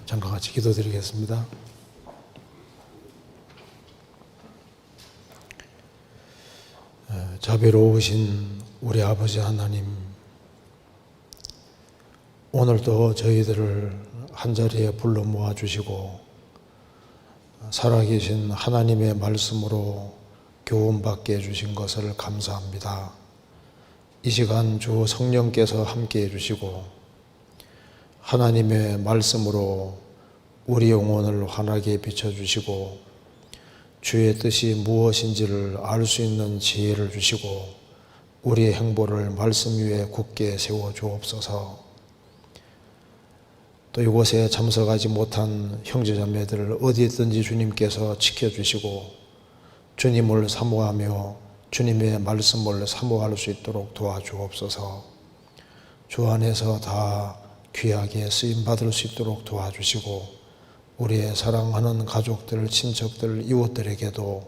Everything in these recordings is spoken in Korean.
잠깐 같이 기도드리겠습니다. 자비로우신 우리 아버지 하나님, 오늘도 저희들을 한자리에 불러 모아주시고 살아계신 하나님의 말씀으로 교훈받게 해주신 것을 감사합니다. 이 시간 주 성령께서 함께 해주시고 하나님의 말씀으로 우리 영혼을 환하게 비춰주시고 주의 뜻이 무엇인지를 알 수 있는 지혜를 주시고 우리의 행보를 말씀 위에 굳게 세워주옵소서. 또 이곳에 참석하지 못한 형제자매들을 어디 있든지 주님께서 지켜주시고 주님을 사모하며 주님의 말씀을 사모할 수 있도록 도와주옵소서. 주 안에서 다 귀하게 쓰임받을 수 있도록 도와주시고 우리의 사랑하는 가족들, 친척들, 이웃들에게도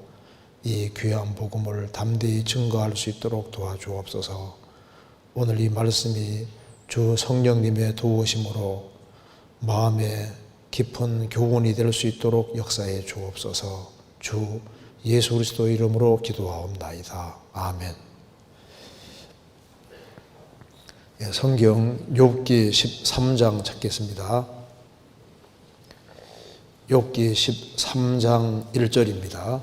이 귀한 복음을 담대히 증거할 수 있도록 도와주옵소서. 오늘 이 말씀이 주 성령님의 도우심으로 마음에 깊은 교훈이 될 수 있도록 역사해 주옵소서. 주 예수 그리스도 이름으로 기도하옵나이다. 아멘. 성경 욥기 13장 찾겠습니다. 욥기 13장 1절입니다.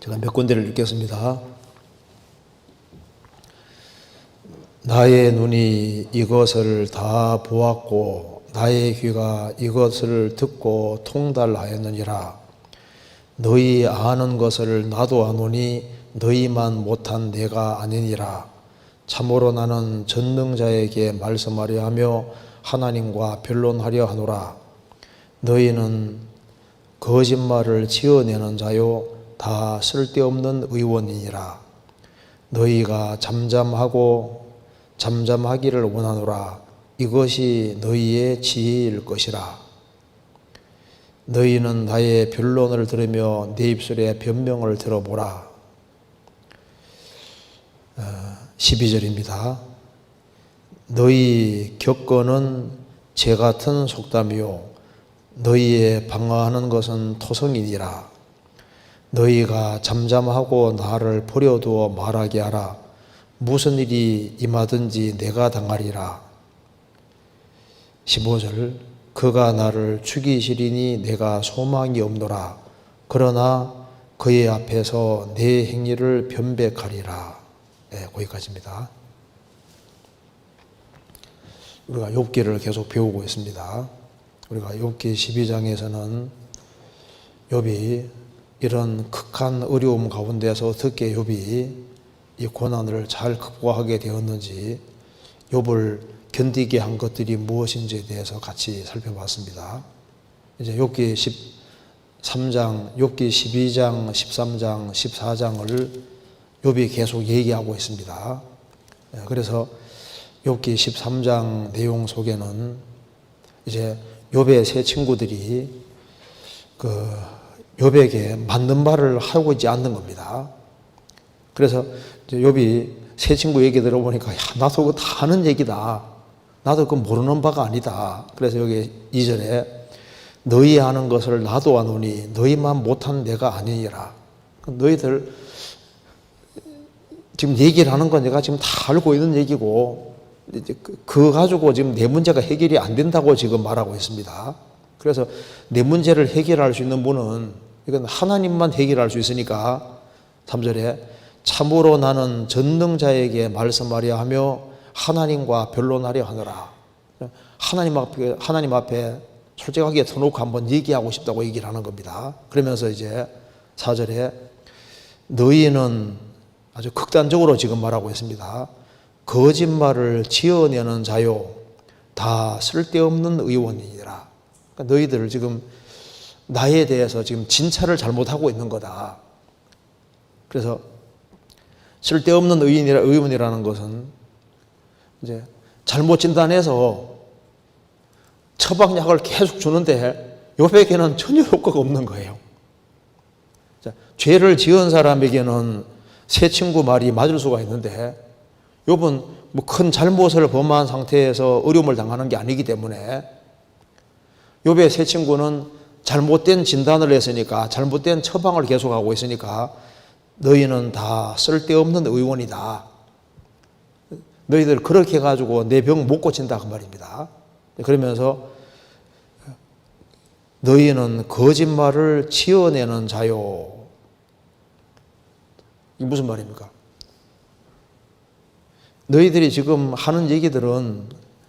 제가 몇 군데를 읽겠습니다. 나의 눈이 이것을 다 보았고 나의 귀가 이것을 듣고 통달하였느니라. 너희 아는 것을 나도 아노니 너희만 못한 내가 아니니라. 참으로 나는 전능자에게 말씀하려 하며 하나님과 변론하려 하노라. 너희는 거짓말을 지어내는 자요 다 쓸데없는 의원이니라. 너희가 잠잠하기를 원하노라. 이것이 너희의 지혜일 것이라. 너희는 나의 변론을 들으며 내 입술의 변명을 들어보라. 12절입니다. 너희 격거는 재 같은 속담이요 너희의 방어하는 것은 토성이니라. 너희가 잠잠하고 나를 버려두어 말하게 하라. 무슨 일이 임하든지 내가 당하리라. 15절 그가 나를 죽이시리니 내가 소망이 없노라. 그러나 그의 앞에서 내 행위를 변백하리라. 네, 거기까지입니다. 우리가 욥기를 계속 배우고 있습니다. 우리가 욥기 12장에서는 욥이 이런 극한 어려움 가운데서 어떻게 욥이 이 고난을 잘 극복하게 되었는지, 욥을 견디게 한 것들이 무엇인지에 대해서 같이 살펴봤습니다. 이제 욥기 13장, 욥기 12장, 13장, 14장을 욥이 계속 얘기하고 있습니다. 그래서 욥기 13장 내용 속에는 이제 욥의 세 친구들이 욥에게 맞는 말을 하고 있지 않는 겁니다. 그래서 이제 욥이 세 친구 얘기 들어보니까 나도 그거 다 아는 얘기다. 나도 그거 모르는 바가 아니다. 그래서 여기 2절에 너희 아는 것을 나도 아노니 너희만 못한 내가 아니니라. 너희들 지금 얘기를 하는 건 내가 지금 다 알고 있는 얘기고 그거 가지고 지금 내 문제가 해결이 안 된다고 지금 말하고 있습니다. 그래서 내 문제를 해결할 수 있는 분은 이건 하나님만 해결할 수 있으니까 3절에 참으로 나는 전능자에게 말씀하려 하며 하나님과 변론하려 하노라. 하나님 앞에 솔직하게 터놓고 한번 얘기하고 싶다고 얘기를 하는 겁니다. 그러면서 이제 4절에 너희는 아주 극단적으로 지금 말하고 있습니다. 거짓말을 지어내는 자요 다 쓸데없는 의원이니라. 그러니까 너희들 지금 나에 대해서 지금 진찰을 잘못하고 있는 거다. 그래서 쓸데없는 의원이라는 것은 이제 잘못 진단해서 처방약을 계속 주는데 욥에게는 전혀 효과가 없는 거예요. 자, 죄를 지은 사람에게는 새 친구 말이 맞을 수가 있는데 욥은 뭐 큰 잘못을 범한 상태에서 어려움을 당하는 게 아니기 때문에 욥의 세 친구는 잘못된 진단을 했으니까, 잘못된 처방을 계속하고 있으니까 너희는 다 쓸데없는 의원이다. 너희들 그렇게 해가지고 내 병 못 고친다 그 말입니다. 그러면서 너희는 거짓말을 지어내는 자요. 이게 무슨 말입니까? 너희들이 지금 하는 얘기들은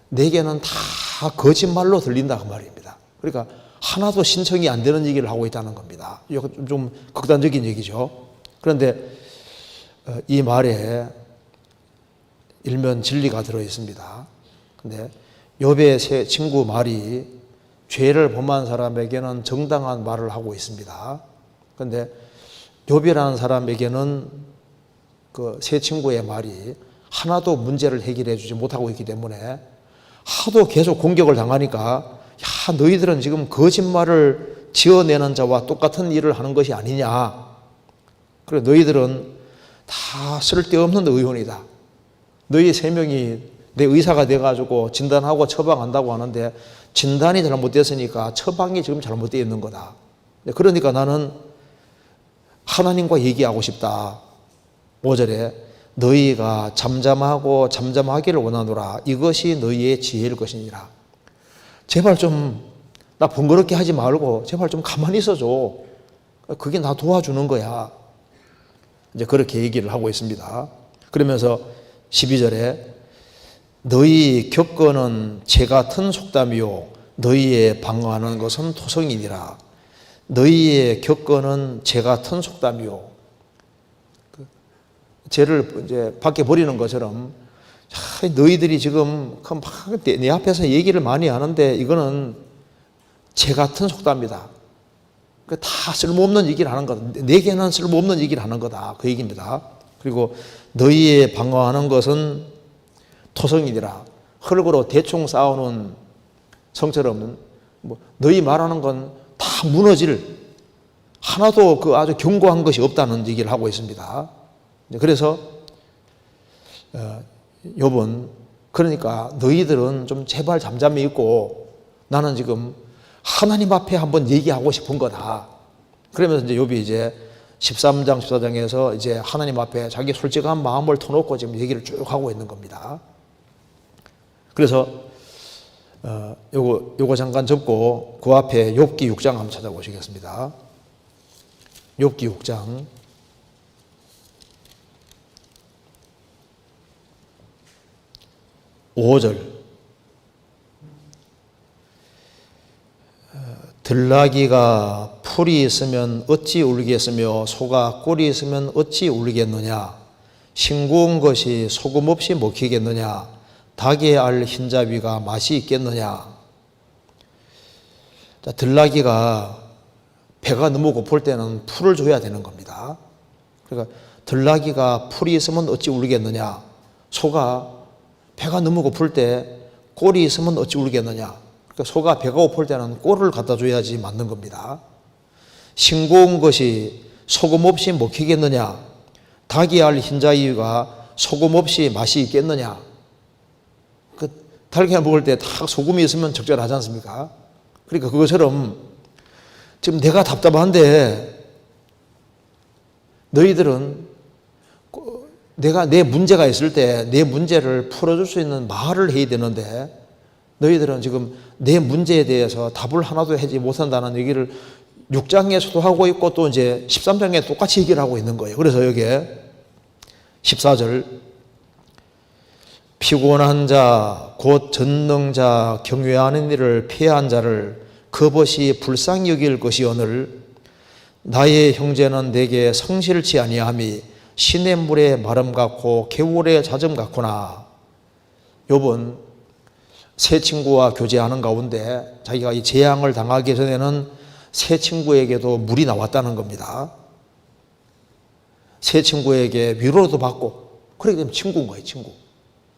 내게는 다 거짓말로 들린다 그 말입니다. 그러니까 하나도 신청이 안 되는 얘기를 하고 있다는 겁니다. 이거 좀 극단적인 얘기죠. 그런데 이 말에 일면 진리가 들어 있습니다. 근데 욥의 세 친구 말이 죄를 범한 사람에게는 정당한 말을 하고 있습니다. 그런데 욥이라는 사람에게는 그 세 친구의 말이 하나도 문제를 해결해 주지 못하고 있기 때문에 하도 계속 공격을 당하니까, 야, 너희들은 지금 거짓말을 지어내는 자와 똑같은 일을 하는 것이 아니냐. 그래, 너희들은 다 쓸데없는 의원이다. 너희 세 명이 내 의사가 돼가지고 진단하고 처방한다고 하는데 진단이 잘못됐으니까 처방이 지금 잘못되어 있는 거다. 그러니까 나는 하나님과 얘기하고 싶다. 5절에 너희가 잠잠하고 잠잠하기를 원하노라. 이것이 너희의 지혜일 것이니라. 제발 좀 나 번거롭게 하지 말고 제발 좀 가만히 있어줘. 그게 나 도와주는 거야. 이제 그렇게 얘기를 하고 있습니다. 그러면서 12절에 너희 겪어는 재 같은 속담이요 너희의 방어하는 것은 토성이니라. 너희의 겪어는 재 같은 속담이요. 죄를 이제 밖에 버리는 것처럼 너희들이 지금 막 내 앞에서 얘기를 많이 하는데 이거는 재 같은 속담이다. 다 쓸모없는 얘기를 하는 거다. 내게는 쓸모없는 얘기를 하는 거다. 그 얘기입니다. 그리고 너희의 방어하는 것은 토성이니라. 흙으로 대충 쌓아놓은 성처럼 너희 말하는 건 다 무너질, 하나도 그 아주 견고한 것이 없다는 얘기를 하고 있습니다. 그래서 욥은 그러니까 너희들은 좀 제발 잠잠히 있고 나는 지금 하나님 앞에 한번 얘기하고 싶은 거다. 그러면서 이제 욥이 이제 13장, 14장에서 이제 하나님 앞에 자기 솔직한 마음을 터놓고 지금 얘기를 쭉 하고 있는 겁니다. 그래서 요거 잠깐 접고 그 앞에 욥기 6장 한번 찾아보시겠습니다. 욥기 6장 5절. 들나귀가 풀이 있으면 어찌 울겠으며 소가 꿀이 있으면 어찌 울겠느냐. 싱거운 것이 소금 없이 먹히겠느냐. 닭의 알 흰자위가 맛이 있겠느냐. 자, 들나귀가 배가 너무 고플 때는 풀을 줘야 되는 겁니다. 그러니까 들나귀가 풀이 있으면 어찌 울겠느냐. 소가 배가 너무 고플 때 꼴이 있으면 어찌 울겠느냐. 그러니까 소가 배가 고플 때는 꼴을 갖다 줘야지 맞는 겁니다. 싱거운 것이 소금 없이 먹히겠느냐. 닭이 알 흰자위가 소금 없이 맛이 있겠느냐. 그 달걀 먹을 때 다 소금이 있으면 적절하지 않습니까? 그러니까 그것처럼 지금 내가 답답한데 너희들은 내가 내 문제가 있을 때 내 문제를 풀어줄 수 있는 말을 해야 되는데 너희들은 지금 내 문제에 대해서 답을 하나도 하지 못한다는 얘기를 6장에서도 하고 있고 또 이제 13장에 똑같이 얘기를 하고 있는 거예요. 그래서 여기에 14절 피곤한 자, 곧 전능자, 경외하는 일을 폐한 자를 그것이 불쌍히 여길 것이오늘 나의 형제는 내게 성실치 아니함이 시냇 물의 마름 같고 개울의 잦음 같구나. 욥은 세 친구와 교제하는 가운데 자기가 이 재앙을 당하기 전에는 세 친구에게도 물이 나왔다는 겁니다. 세 친구에게 위로도 받고 그렇게 되면 친구인 거예요. 친구.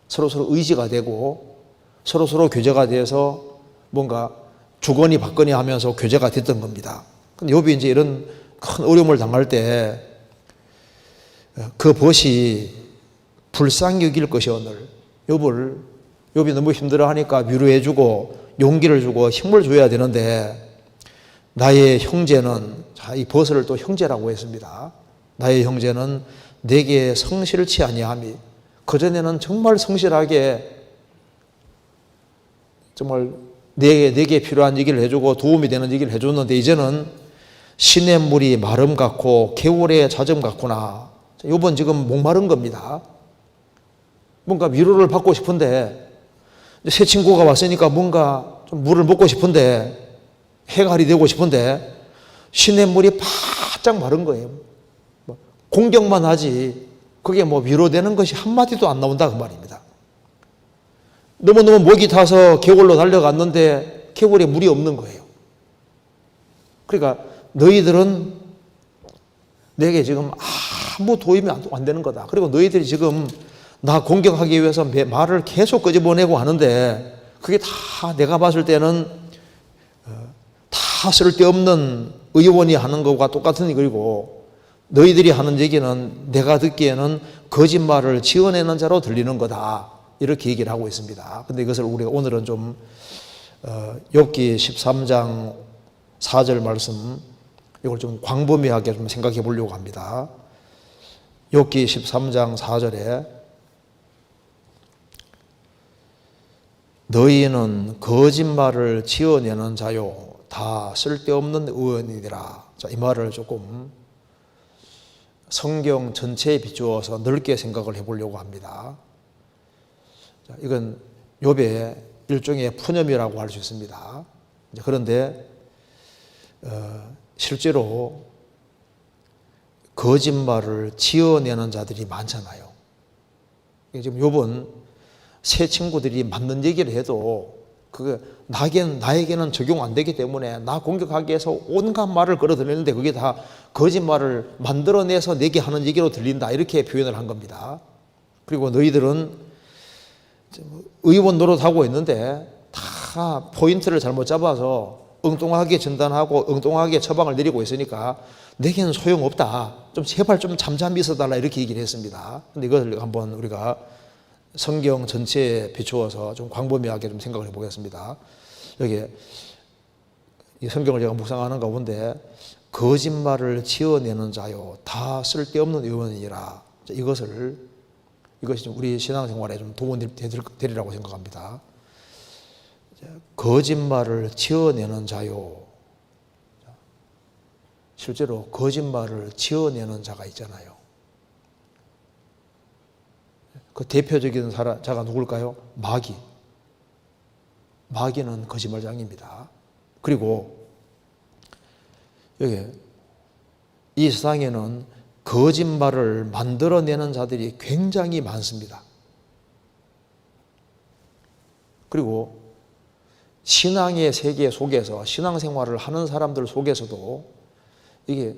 서로서로 의지가 되고 서로서로 교제가 돼서 뭔가 주거니 받거니 하면서 교제가 됐던 겁니다. 근데 욥이 이제 이런 큰 어려움을 당할 때 그 벗이 불쌍히 여길 것이오늘. 욥이 너무 힘들어하니까 위로해주고 용기를 주고 힘을 줘야 되는데, 나의 형제는, 자, 이 버스를 또 형제라고 했습니다. 나의 형제는 내게 성실치 아니함이. 그전에는 정말 성실하게 정말 내게 필요한 얘기를 해주고 도움이 되는 얘기를 해줬는데, 이제는 시냇물이 마름 같고 개울의 잦음 같구나. 욥은 지금 목마른 겁니다. 뭔가 위로를 받고 싶은데, 새 친구가 왔으니까 뭔가 좀 물을 먹고 싶은데, 해갈이 되고 싶은데 시냇물이 바짝 마른 거예요. 공격만 하지 그게 위로되는 것이 한마디도 안 나온다 그 말입니다. 너무너무 목이 타서 개울로 달려갔는데 개울에 물이 없는 거예요. 그러니까 너희들은 내게 지금 아무 도움이 안 되는 거다. 그리고 너희들이 지금 나 공격하기 위해서 말을 계속 끄집어내고 하는데, 그게 다 내가 봤을 때는 다 쓸데없는 의원이 하는 것과 똑같은 일이고, 너희들이 하는 얘기는 내가 듣기에는 거짓말을 지어내는 자로 들리는 거다. 이렇게 얘기를 하고 있습니다. 근데 이것을 우리가 오늘은 좀 욥기 13장 4절 말씀, 이걸 좀 광범위하게 좀 생각해 보려고 합니다. 욥기 13장 4절에 너희는 거짓말을 지어내는 자요 다 쓸데없는 의원이니라. 자, 이 말을 조금 성경 전체에 비추어서 넓게 생각을 해보려고 합니다. 자, 이건 욥의 일종의 푸념이라고 할 수 있습니다. 그런데 실제로 거짓말을 지어내는 자들이 많잖아요. 지금 욥은 새 친구들이 맞는 얘기를 해도 그게 나에게는 적용 안 되기 때문에 나 공격하기 위해서 온갖 말을 끌어들이는데 그게 다 거짓말을 만들어내서 내게 하는 얘기로 들린다, 이렇게 표현을 한 겁니다. 그리고 너희들은 의원 노릇하고 있는데 다 포인트를 잘못 잡아서 엉뚱하게 진단하고 엉뚱하게 처방을 내리고 있으니까 내게는 소용없다. 좀 제발 좀 잠잠히 있어달라, 이렇게 얘기를 했습니다. 근데 이걸 한번 우리가 성경 전체에 비추어서 좀 광범위하게 좀 생각을 해보겠습니다. 여기 이 성경을 제가 묵상하는 가운데 거짓말을 지어내는 자요 다 쓸데없는 의원이라, 이것이 좀 우리 신앙생활에 좀 도움이 되리라고 생각합니다. 거짓말을 지어내는 자요. 실제로 거짓말을 지어내는 자가 있잖아요. 그 대표적인 자가 누굴까요? 마귀는 거짓말장입니다. 그리고 여기 이 세상에는 거짓말을 만들어내는 자들이 굉장히 많습니다. 그리고 신앙의 세계 속에서 신앙생활을 하는 사람들 속에서도 이게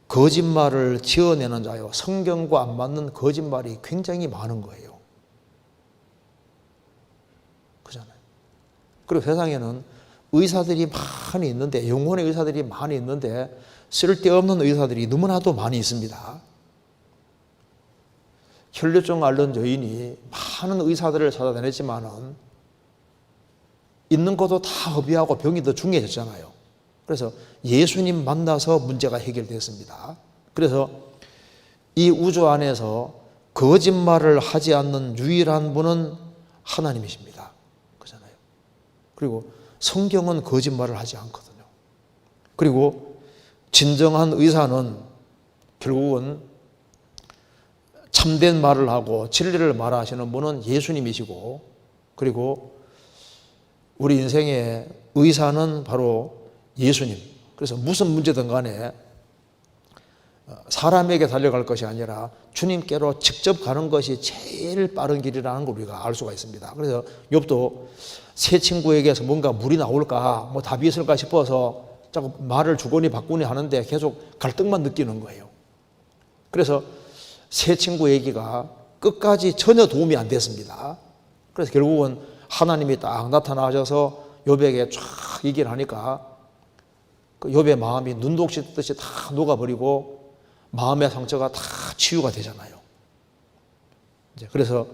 거짓말을 지어내는 자요, 성경과 안 맞는 거짓말이 굉장히 많은 거예요. 그렇잖아요. 그리고 세상에는 의사들이 많이 있는데, 영혼의 의사들이 많이 있는데 쓸데없는 의사들이 너무나도 많이 있습니다. 혈류증 앓는 여인이 많은 의사들을 찾아다녔지만은 있는 것도 다 허비하고 병이 더 중해졌잖아요. 그래서 예수님 만나서 문제가 해결됐습니다. 그래서 이 우주 안에서 거짓말을 하지 않는 유일한 분은 하나님이십니다. 그렇잖아요. 그리고 성경은 거짓말을 하지 않거든요. 그리고 진정한 의사는 결국은 참된 말을 하고 진리를 말하시는 분은 예수님이시고, 그리고 우리 인생의 의사는 바로 예수님. 그래서 무슨 문제든 간에 사람에게 달려갈 것이 아니라 주님께로 직접 가는 것이 제일 빠른 길이라는 걸 우리가 알 수가 있습니다. 그래서 욥도 새 친구에게서 뭔가 물이 나올까, 답이 있을까 싶어서 자꾸 말을 주거니 바꾸니 하는데 계속 갈등만 느끼는 거예요. 그래서 새 친구 얘기가 끝까지 전혀 도움이 안 됐습니다. 그래서 결국은 하나님이 딱 나타나셔서 욥에게 쫙 얘기를 하니까 그 욥의 마음이 눈독시 뜨듯이 다 녹아버리고 마음의 상처가 다 치유가 되잖아요. 이제 그래서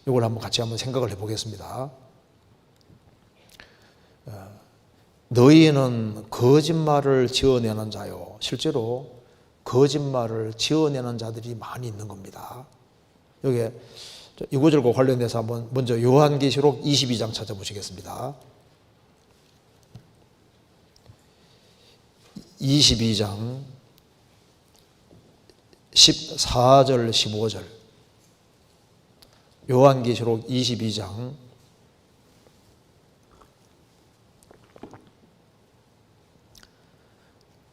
이걸 한번 같이 한번 생각을 해보겠습니다. 너희는 거짓말을 지어내는 자요. 실제로 거짓말을 지어내는 자들이 많이 있는 겁니다. 여기 이 구절과 관련돼서 한번 먼저 요한계시록 22장 찾아보시겠습니다. 22장 14절 15절. 요한계시록 22장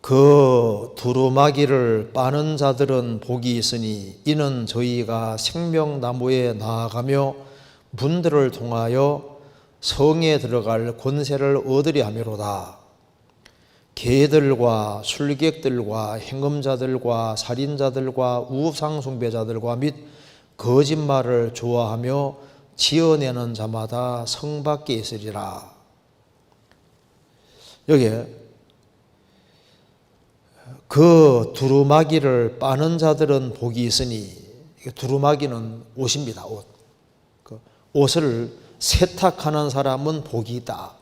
'그 두루마기를 빠는 자들은 복이 있으니 이는 저희가 생명나무에 나아가며 문들을 통하여 성에 들어갈 권세를 얻으려 함이로다. 개들과 술객들과 행음자들과 살인자들과 우상숭배자들과 및 거짓말을 좋아하며 지어내는 자마다 성 밖에 있으리라.' 여기에 그 두루마기를 빠는 자들은 복이 있으니, 두루마기는 옷입니다. 옷. 그 옷을 세탁하는 사람은 복이 있다.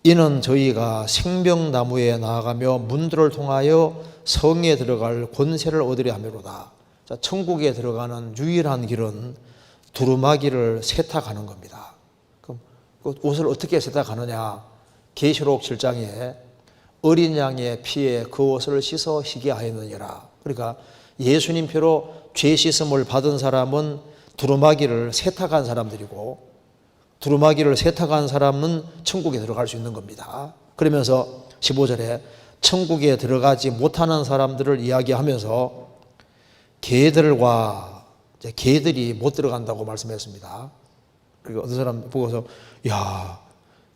이는 저희가 생명나무에 나아가며 문들을 통하여 성에 들어갈 권세를 얻으려 함이로다. 자, 천국에 들어가는 유일한 길은 두루마기를 세탁하는 겁니다. 그럼 그 옷을 어떻게 세탁하느냐? 계시록 7장에 어린 양의 피에 그 옷을 씻어 희게 하였느니라. 그러니까 예수님 피로 죄 씻음을 받은 사람은 두루마기를 세탁한 사람들이고, 두루마기를 세탁한 사람은 천국에 들어갈 수 있는 겁니다. 그러면서 15절에 천국에 들어가지 못하는 사람들을 이야기하면서 개들이 못 들어간다고 말씀했습니다. 그리고 어떤 사람 보고서, 야,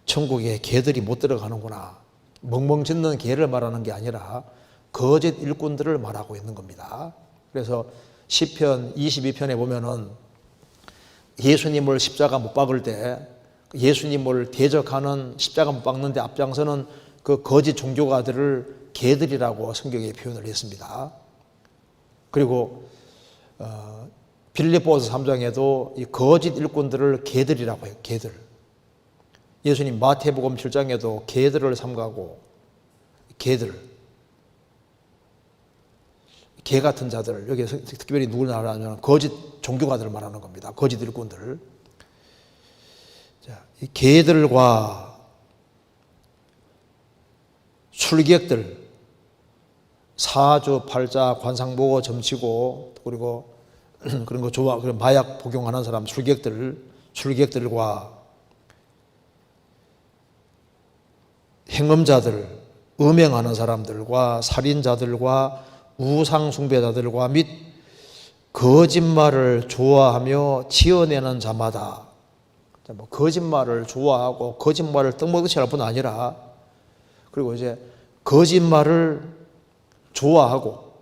천국에 개들이 못 들어가는구나. 멍멍 짖는 개를 말하는 게 아니라 거짓 일꾼들을 말하고 있는 겁니다. 그래서 시편 22편에 보면은 예수님을 십자가 못 박을 때 예수님을 대적하는 십자가 못 박는데 앞장서는 그 거짓 종교가들을 개들이라고 성경에 표현을 했습니다. 그리고 빌립보서 3장에도 이 거짓 일꾼들을 개들이라고 해요. 개들. 예수님 마태복음 7장에도 개들을 삼가고, 개들, 개 같은 자들, 여기서 특별히 누구를 말하냐면 거짓 종교가들을 말하는 겁니다. 거짓 일꾼들. 자, 이 개들과 술객들, 사주팔자, 관상보고 점치고, 그리고 그런 거 좋아, 그런 마약 복용하는 사람, 술객들과 행음자들, 음행하는 사람들과 살인자들과 우상숭배자들과 및 거짓말을 좋아하며 지어내는 자마다, 뭐 거짓말을 좋아하고 거짓말을 떡먹듯이 할 뿐 아니라, 그리고 이제 거짓말을 좋아하고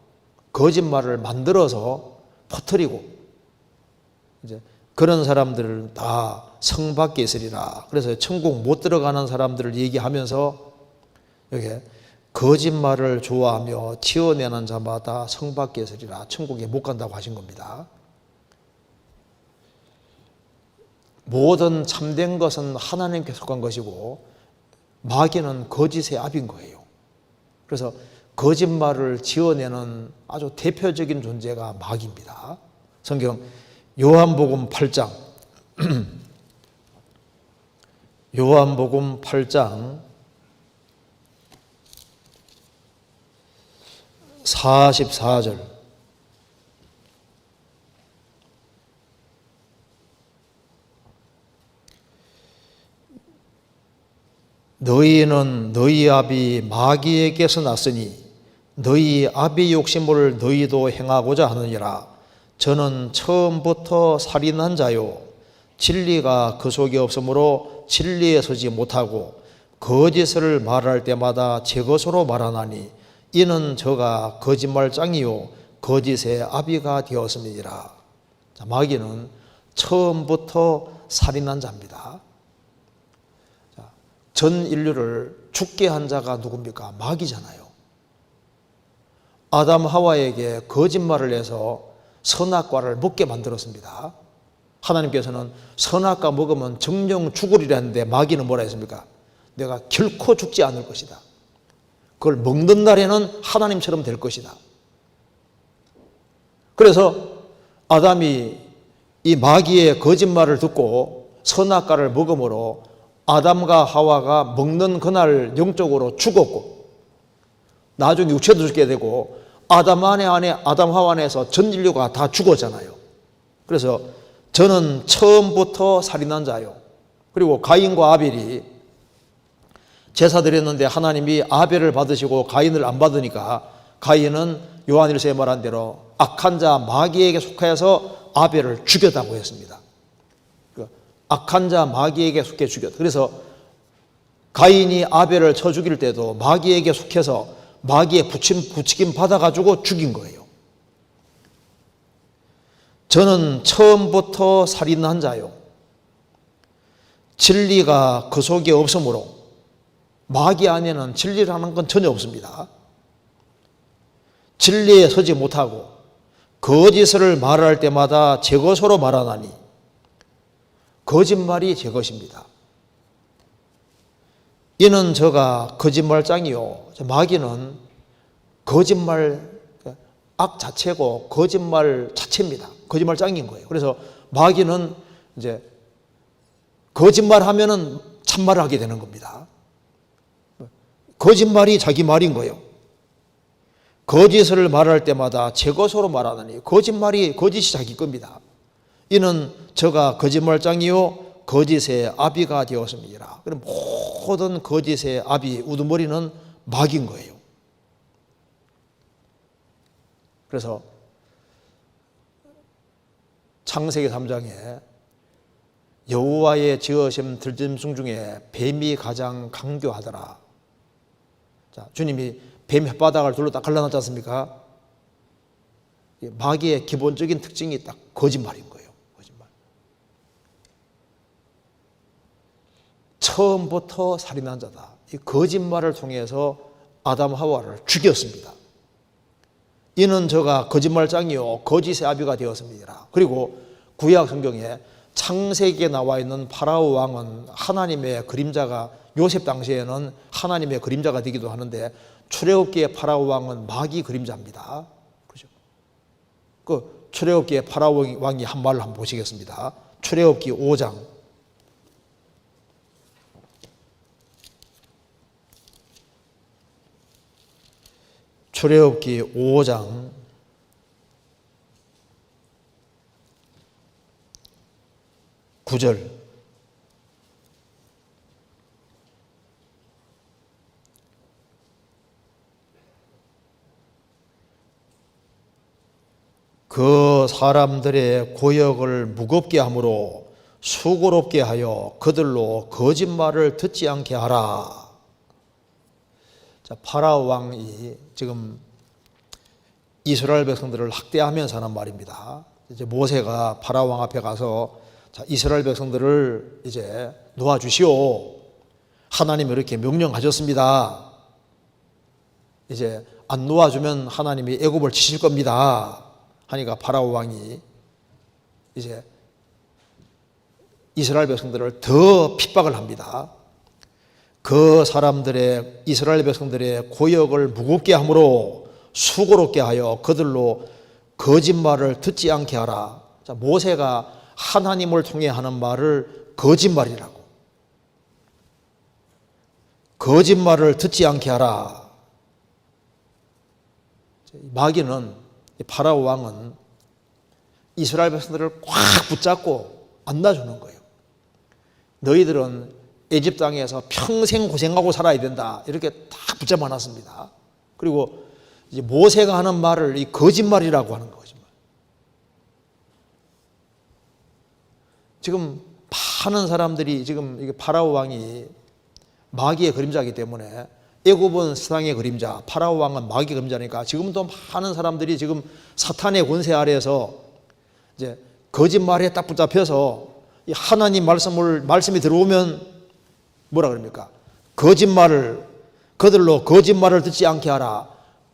거짓말을 만들어서 퍼뜨리고, 이제 그런 사람들은 다 성 밖에 있으리라. 그래서 천국 못 들어가는 사람들을 얘기하면서 여기 거짓말을 좋아하며 지어내는 자마다 성 밖에 있으리라. 천국에 못 간다고 하신 겁니다. 모든 참된 것은 하나님께 속한 것이고 마귀는 거짓의 압인 거예요. 그래서 거짓말을 지어내는 아주 대표적인 존재가 마귀입니다. 성경 요한복음 8장 요한복음 8장 44절. 너희는 너희 아비 마귀에게서 났으니 너희 아비 욕심을 너희도 행하고자 하느니라. 저는 처음부터 살인한 자요 진리가 그 속에 없으므로 진리에 서지 못하고 거짓을 말할 때마다 제 것으로 말하나니 이는 저가 거짓말장이요 거짓의 아비가 되었음이니라. 마귀는 처음부터 살인한 자입니다. 전 인류를 죽게 한 자가 누굽니까? 마귀잖아요. 아담 하와에게 거짓말을 해서 선악과를 먹게 만들었습니다. 하나님께서는 선악과 먹으면 정령 죽으리라 했는데 마귀는 뭐라 했습니까? 내가 결코 죽지 않을 것이다. 그걸 먹는 날에는 하나님처럼 될 것이다. 그래서 아담이 이 마귀의 거짓말을 듣고 선악과를 먹음으로 아담과 하와가 먹는 그날 영적으로 죽었고 나중에 육체도 죽게 되고 아담 하와 안에서 전 인류가 다 죽었잖아요. 그래서 저는 처음부터 살인한 자요. 그리고 가인과 아벨이 제사 드렸는데 하나님이 아벨을 받으시고 가인을 안 받으니까 가인은 요한일서에 말한 대로 악한 자 마귀에게 속하여서 아벨을 죽였다고 했습니다. 악한 자 마귀에게 속해 죽였다. 그래서 가인이 아벨을 쳐 죽일 때도 마귀에게 속해서 마귀의 부추김 받아가지고 죽인 거예요. 저는 처음부터 살인한 자요. 진리가 그 속에 없으므로 마귀 안에는 진리라는 건 전혀 없습니다. 진리에 서지 못하고 거짓을 말할 때마다 제 것으로 말하나니 거짓말이 제 것입니다. 이는 저가 거짓말장이요. 마귀는 거짓말 악 자체고 거짓말 자체입니다. 거짓말장인 거예요. 그래서 마귀는 이제 거짓말하면은 참말을 하게 되는 겁니다. 거짓말이 자기 말인 거예요. 거짓을 말할 때마다 제 것으로 말하느니 거짓이 자기 겁니다. 이는 저가 거짓말장이요 거짓의 아비가 되었습니다. 그럼 모든 거짓의 아비 우두머리는 마귀인 거예요. 그래서 창세기 3장에 여호와의 지으심 들짐승 중에 뱀이 가장 강교하더라. 자, 주님이 뱀 혓바닥을 둘러 딱 갈라놨지 않습니까? 마귀의 기본적인 특징이 딱 거짓말인 거예요. 거짓말. 처음부터 살인한 자다. 이 거짓말을 통해서 아담 하와를 죽였습니다. 이는 저가 거짓말장이요 거짓의 아비가 되었습니다. 그리고 구약 성경에 창세기에 나와 있는 파라오 왕은 하나님의 그림자가 요셉 당시에는 하나님의 그림자가 되기도 하는데 출애굽기의 파라오 왕은 마귀 그림자입니다. 그렇죠? 그 출애굽기의 파라오 왕이 한 말을 한번 보시겠습니다. 출애굽기 5장. 출애굽기 5장 9절. 그 사람들의 고역을 무겁게 함으로 수고롭게 하여 그들로 거짓말을 듣지 않게 하라. 자, 파라오 왕이 지금 이스라엘 백성들을 학대하면서 하는 말입니다. 이제 모세가 파라오 왕 앞에 가서 자, 이스라엘 백성들을 이제 놓아주시오. 하나님이 이렇게 명령하셨습니다. 이제 안 놓아주면 하나님이 애굽을 치실 겁니다. 하니까 파라오 왕이 이제 이스라엘 백성들을 더 핍박을 합니다. 그 사람들의 이스라엘 백성들의 고역을 무겁게 함으로 수고롭게 하여 그들로 거짓말을 듣지 않게 하라. 자, 모세가 하나님을 통해 하는 말을 거짓말이라고. 거짓말을 듣지 않게 하라. 마귀는 파라오 왕은 이스라엘 백성들을 꽉 붙잡고 안 놔주는 거예요. 너희들은 애집 땅에서 평생 고생하고 살아야 된다. 이렇게 딱 붙잡아 놨습니다. 그리고 이제 모세가 하는 말을 이 거짓말이라고 하는 거죠. 지금 많은 사람들이 지금 이게 파라오 왕이 마귀의 그림자이기 때문에 애굽은 세상의 그림자, 파라오 왕은 마귀의 그림자니까 지금도 많은 사람들이 지금 사탄의 권세 아래에서 이제 거짓말에 딱 붙잡혀서 이 하나님 말씀이 들어오면 뭐라 그럽니까? 그들로 거짓말을 듣지 않게 하라.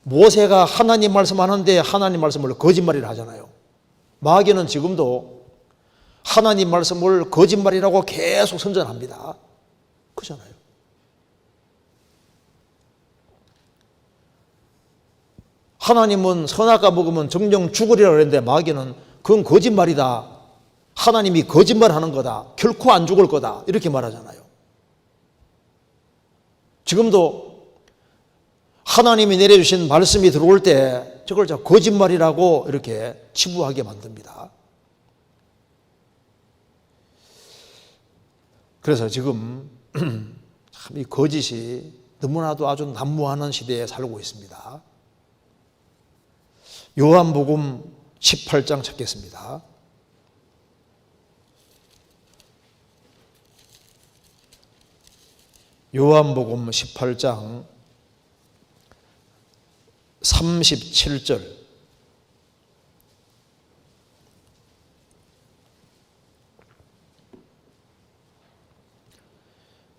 모세가 하나님 말씀하는데 하나님 말씀을 거짓말이라 하잖아요. 마귀는 지금도 하나님 말씀을 거짓말이라고 계속 선전합니다. 그렇잖아요. 하나님은 선악과 먹으면 정령 죽으리라 그랬는데 마귀는 그건 거짓말이다. 하나님이 거짓말하는 거다. 결코 안 죽을 거다. 이렇게 말하잖아요. 지금도 하나님이 내려주신 말씀이 들어올 때 저걸 거짓말이라고 이렇게 치부하게 만듭니다. 그래서 지금 참 이 거짓이 너무나도 아주 난무하는 시대에 살고 있습니다. 요한복음 18장 찾겠습니다. 요한복음 18장 37절.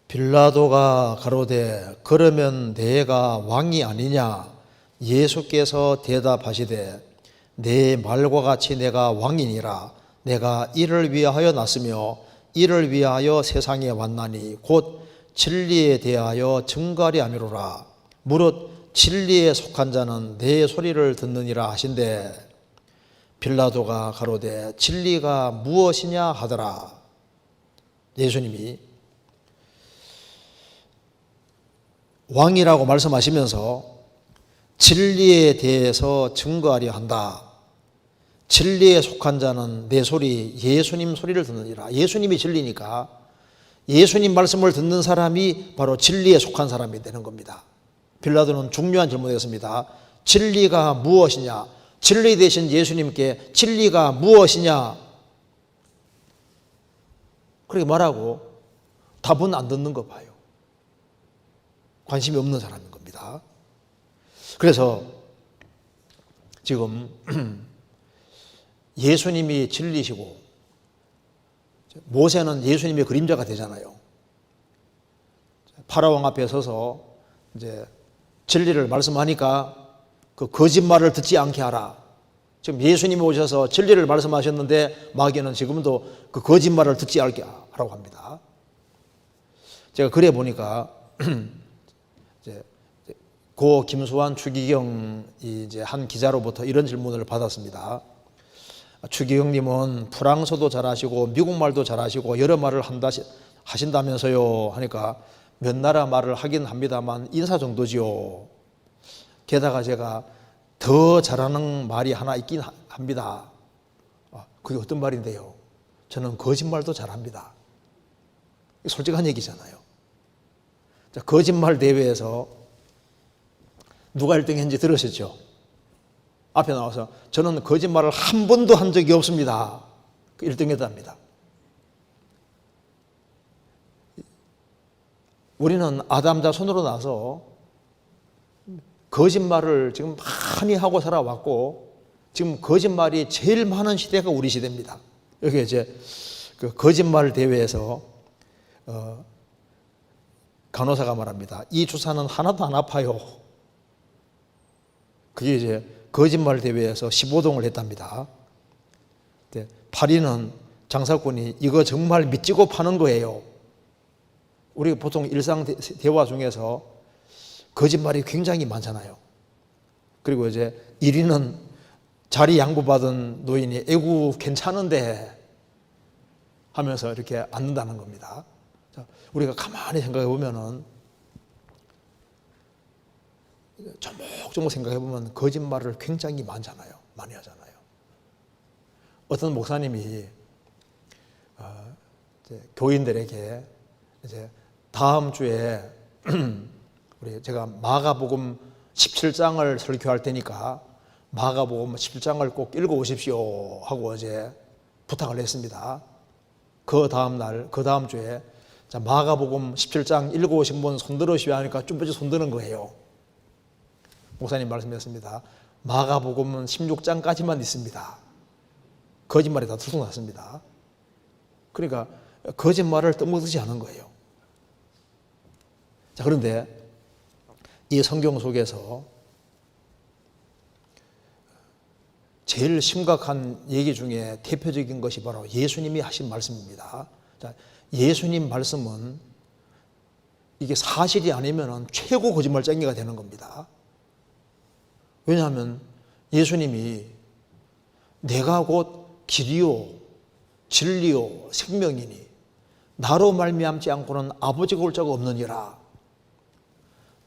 빌라도가 가로되 그러면 내가 왕이 아니냐? 예수께서 대답하시되 내 말과 같이 내가 왕이니라. 내가 이를 위하여 났으며 이를 위하여 세상에 왔나니 곧 진리에 대하여 증거하리 함이로라. 무릇 진리에 속한 자는 내 소리를 듣느니라 하신대 빌라도가 가로되 진리가 무엇이냐 하더라. 예수님이 왕이라고 말씀하시면서 진리에 대해서 증거하려 한다. 진리에 속한 자는 내 소리, 예수님 소리를 듣느니라. 예수님이 진리니까 예수님 말씀을 듣는 사람이 바로 진리에 속한 사람이 되는 겁니다. 빌라도는 중요한 질문을 했습니다. 진리가 무엇이냐? 진리 되신 예수님께 진리가 무엇이냐? 그렇게 말하고 답은 안 듣는 거 봐요. 관심이 없는 사람인 겁니다. 그래서 지금 예수님이 진리시고 모세는 예수님의 그림자가 되잖아요. 파라왕 앞에 서서 이제 진리를 말씀하니까 그 거짓말을 듣지 않게 하라. 지금 예수님이 오셔서 진리를 말씀하셨는데 마귀는 지금도 그 거짓말을 듣지 않게 하라고 합니다. 제가 그래 보니까 이제 고 김수환 추기경 이제 한 기자로부터 이런 질문을 받았습니다. 추기경님은 프랑스도 잘하시고 미국말도 잘하시고 여러 말을 하신다면서요 하니까 몇 나라 말을 하긴 합니다만 인사 정도지요. 게다가 제가 더 잘하는 말이 하나 있긴 합니다. 그게 어떤 말인데요? 저는 거짓말도 잘합니다. 솔직한 얘기잖아요. 거짓말 대회에서 누가 1등 했는지 들으셨죠? 앞에 나와서 저는 거짓말을 한 번도 한 적이 없습니다. 1등 했답니다. 우리는 아담자 손으로 나서 거짓말을 지금 많이 하고 살아왔고 지금 거짓말이 제일 많은 시대가 우리 시대입니다. 여기 이제 그 거짓말 대회에서 간호사가 말합니다. 이 주사는 하나도 안 아파요. 그게 이제 거짓말 대회에서 15동을 했답니다. 파리는 장사꾼이 이거 정말 믿지고 파는 거예요. 우리가 보통 일상 대화 중에서 거짓말이 굉장히 많잖아요. 그리고 이제 1위는 자리 양보받은 노인이 에구 괜찮은데 하면서 이렇게 앉는다는 겁니다. 우리가 가만히 생각해 보면은 조목조목 생각해 보면 거짓말을 굉장히 많잖아요. 많이 하잖아요. 어떤 목사님이 이제 교인들에게 이제 다음 주에 제가 마가복음 17장을 설교할 테니까 마가복음 17장을 꼭 읽어오십시오 하고 어제 부탁을 했습니다. 그 다음 날, 그 다음 주에 자, 마가복음 17장 읽어오신 분 손들으시오 하니까 쭈뼛이 손드는 거예요. 목사님 말씀했습니다. 마가복음은 16장까지만 있습니다. 거짓말이 다 들쑥났습니다. 그러니까 거짓말을 떠먹지 않은 거예요. 자, 그런데 이 성경 속에서 제일 심각한 얘기 중에 대표적인 것이 바로 예수님이 하신 말씀입니다. 자, 예수님 말씀은 이게 사실이 아니면 최고 거짓말쟁이가 되는 겁니다. 왜냐하면 예수님이 내가 곧 길이요 진리요 생명이니 나로 말미암지 않고는 아버지가 올 자가 없느니라.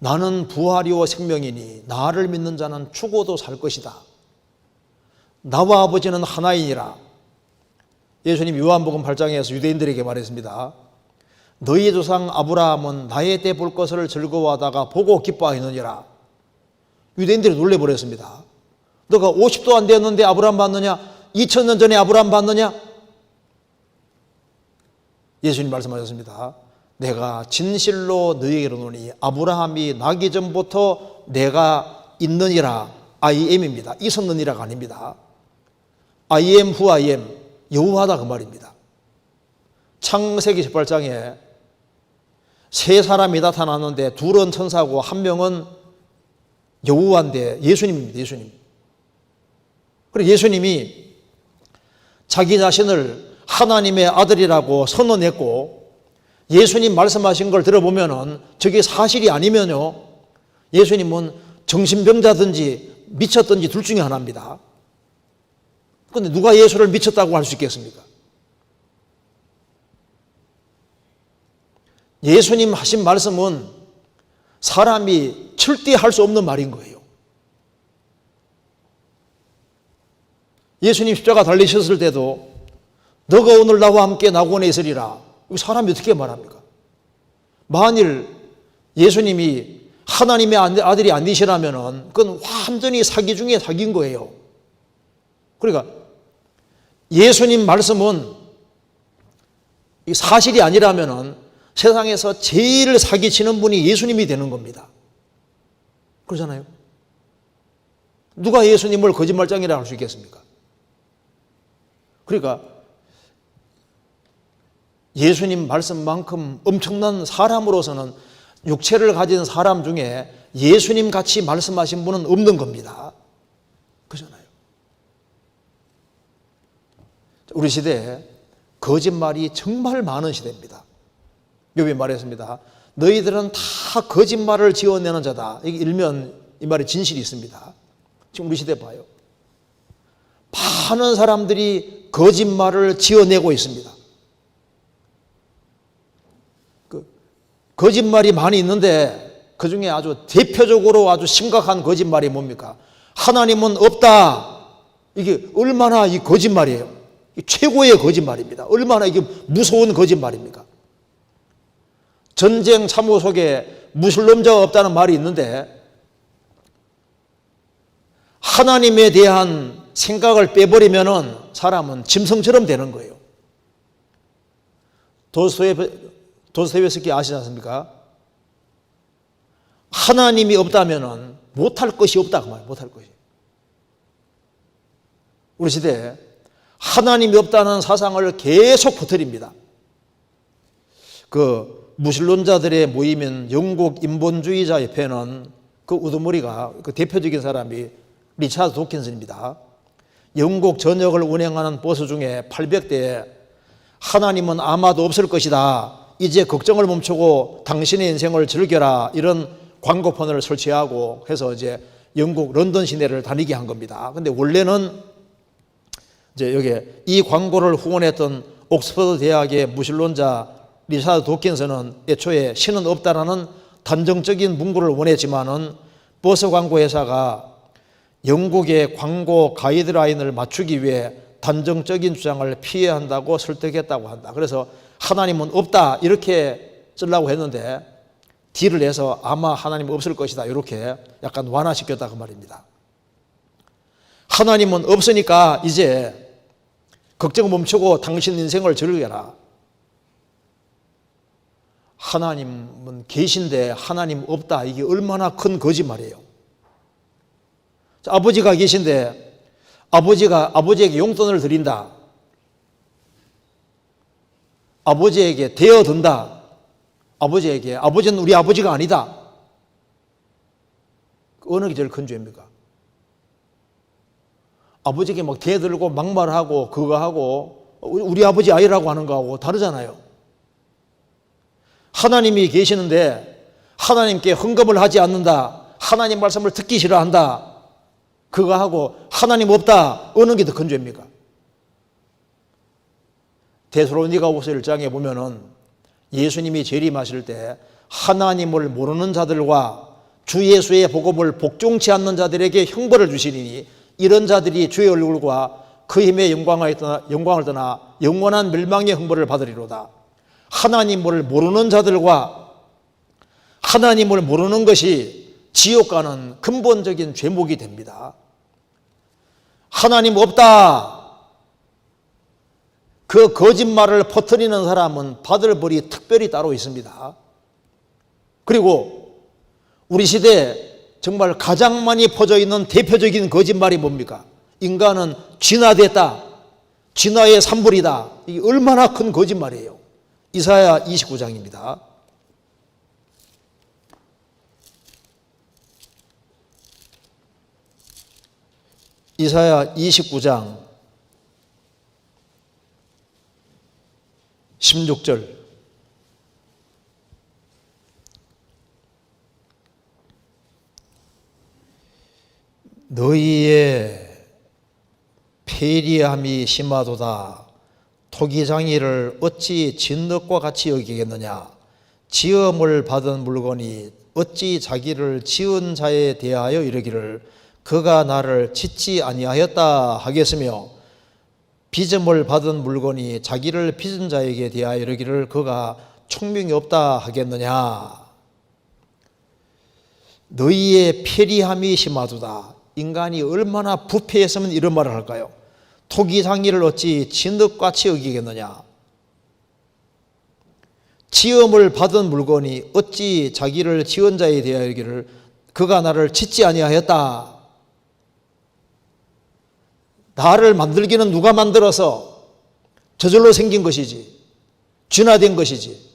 나는 부활이요 생명이니 나를 믿는 자는 죽어도 살 것이다. 나와 아버지는 하나이니라. 예수님 요한복음 8장에서 유대인들에게 말했습니다. 너희 조상 아브라함은 나의 때 볼 것을 즐거워하다가 보고 기뻐하였느니라. 유대인들이 놀래버렸습니다. 너가 50도 안 되었는데 아브라함 봤느냐? 2000년 전에 아브라함 봤느냐? 예수님 말씀하셨습니다. 내가 진실로 너희에게 이르노니 아브라함이 나기 전부터 내가 있느니라. I am입니다. 있었느니라가 아닙니다. I am who I am. 여호와다 그 말입니다. 창세기 18장에 세 사람이 나타났는데 둘은 천사고 한 명은 여호와인데 예수님입니다. 예수님. 그리고 예수님이 자기 자신을 하나님의 아들이라고 선언했고 예수님 말씀하신 걸 들어보면은 저게 사실이 아니면요 예수님은 정신병자든지 미쳤든지 둘 중에 하나입니다. 그런데 누가 예수를 미쳤다고 할 수 있겠습니까? 예수님 하신 말씀은 사람이 절대 할 수 없는 말인 거예요. 예수님 십자가 달리셨을 때도 너가 오늘 나와 함께 낙원에 있으리라. 사람이 어떻게 말합니까? 만일 예수님이 하나님의 아들이 아니시라면 그건 완전히 사기 중에 사기인 거예요. 그러니까 예수님 말씀은 사실이 아니라면 세상에서 제일 사기치는 분이 예수님이 되는 겁니다. 그러잖아요. 누가 예수님을 거짓말장이라고 할 수 있겠습니까? 그러니까 예수님 말씀만큼 엄청난 사람으로서는 육체를 가진 사람 중에 예수님 같이 말씀하신 분은 없는 겁니다. 그러잖아요. 우리 시대에 거짓말이 정말 많은 시대입니다. 욥이 말했습니다. 너희들은 다 거짓말을 지어내는 자다. 이게 일면 이 말에 진실이 있습니다. 지금 우리 시대 봐요. 많은 사람들이 거짓말을 지어내고 있습니다. 거짓말이 많이 있는데 그 중에 아주 대표적으로 아주 심각한 거짓말이 뭡니까? 하나님은 없다. 이게 얼마나 이 거짓말이에요. 최고의 거짓말입니다. 얼마나 이게 무서운 거짓말입니까? 전쟁 참호 속에 무슬림자가 없다는 말이 있는데 하나님에 대한 생각을 빼버리면은 사람은 짐승처럼 되는 거예요. 도스토옙스키 아시지 않습니까? 하나님이 없다면은 못할 것이 없다 그 말이에요. 못할 것이. 우리 시대에 하나님이 없다는 사상을 계속 퍼뜨립니다. 그 무슬림자들의 모임인 영국 인본주의자 협회는 그 우두머리가 그 대표적인 사람이 리차드 도킨슨입니다. 영국 전역을 운행하는 버스 중에 800대에 하나님은 아마도 없을 것이다. 이제 걱정을 멈추고 당신의 인생을 즐겨라. 이런 광고판을 설치하고 해서 이제 영국 런던 시내를 다니게 한 겁니다. 근데 원래는 이제 여기 이 광고를 후원했던 옥스퍼드 대학의 무신론자 리차드 도킨슨은 애초에 신은 없다라는 단정적인 문구를 원했지만은 버스 광고 회사가 영국의 광고 가이드라인을 맞추기 위해 단정적인 주장을 피해야 한다고 설득했다고 한다. 그래서 하나님은 없다 이렇게 쓰려고 했는데 딜을 해서 아마 하나님 없을 것이다 이렇게 약간 완화시켰다 그 말입니다. 하나님은 없으니까 이제 걱정 멈추고 당신 인생을 즐겨라. 하나님은 계신데 하나님 없다. 이게 얼마나 큰 거짓말이에요. 아버지가 계신데 아버지에게 용돈을 드린다. 아버지에게 대어든다. 아버지는 우리 아버지가 아니다. 어느 게 제일 큰 죄입니까? 아버지에게 막 대들고 막말하고 그거 하고 우리 아버지 아니라고 하는 거하고 다르잖아요. 하나님이 계시는데 하나님께 헌금을 하지 않는다, 하나님 말씀을 듣기 싫어한다, 그거 하고 하나님 없다, 어느 게 더 큰 죄입니까? 데살로니가 후서 1장에 보면은 예수님이 재림하실 때 하나님을 모르는 자들과 주 예수의 복음을 복종치 않는 자들에게 형벌을 주시리니 이런 자들이 주의 얼굴과 그 힘의 영광을 떠나 영원한 멸망의 형벌을 받으리로다. 하나님을 모르는 자들과 하나님을 모르는 것이 지옥 가는 근본적인 죄목이 됩니다. 하나님 없다, 그 거짓말을 퍼뜨리는 사람은 받을 벌이 특별히 따로 있습니다. 그리고 우리 시대에 정말 가장 많이 퍼져 있는 대표적인 거짓말이 뭡니까? 인간은 진화됐다, 진화의 산물이다. 이게 얼마나 큰 거짓말이에요. 이사야 29장입니다. 이사야 29장 16절. 너희의 패리함이 심하도다. 토기장이를 어찌 진흙과 같이 여기겠느냐. 지음을 받은 물건이 어찌 자기를 지은 자에 대하여 이르기를 그가 나를 짓지 아니하였다 하겠으며 빚음을 받은 물건이 자기를 빚은 자에게 대하여 이르기를 그가 총명이 없다 하겠느냐. 너희의 패리함이 심하도다. 인간이 얼마나 부패했으면 이런 말을 할까요? 토기장이를 어찌 진흙같이 여기겠느냐. 지음을 받은 물건이 어찌 자기를 지은 자에 대하여 이르기를 그가 나를 짓지 아니하였다. 나를 만들기는 누가 만들어서 저절로 생긴 것이지, 진화된 것이지.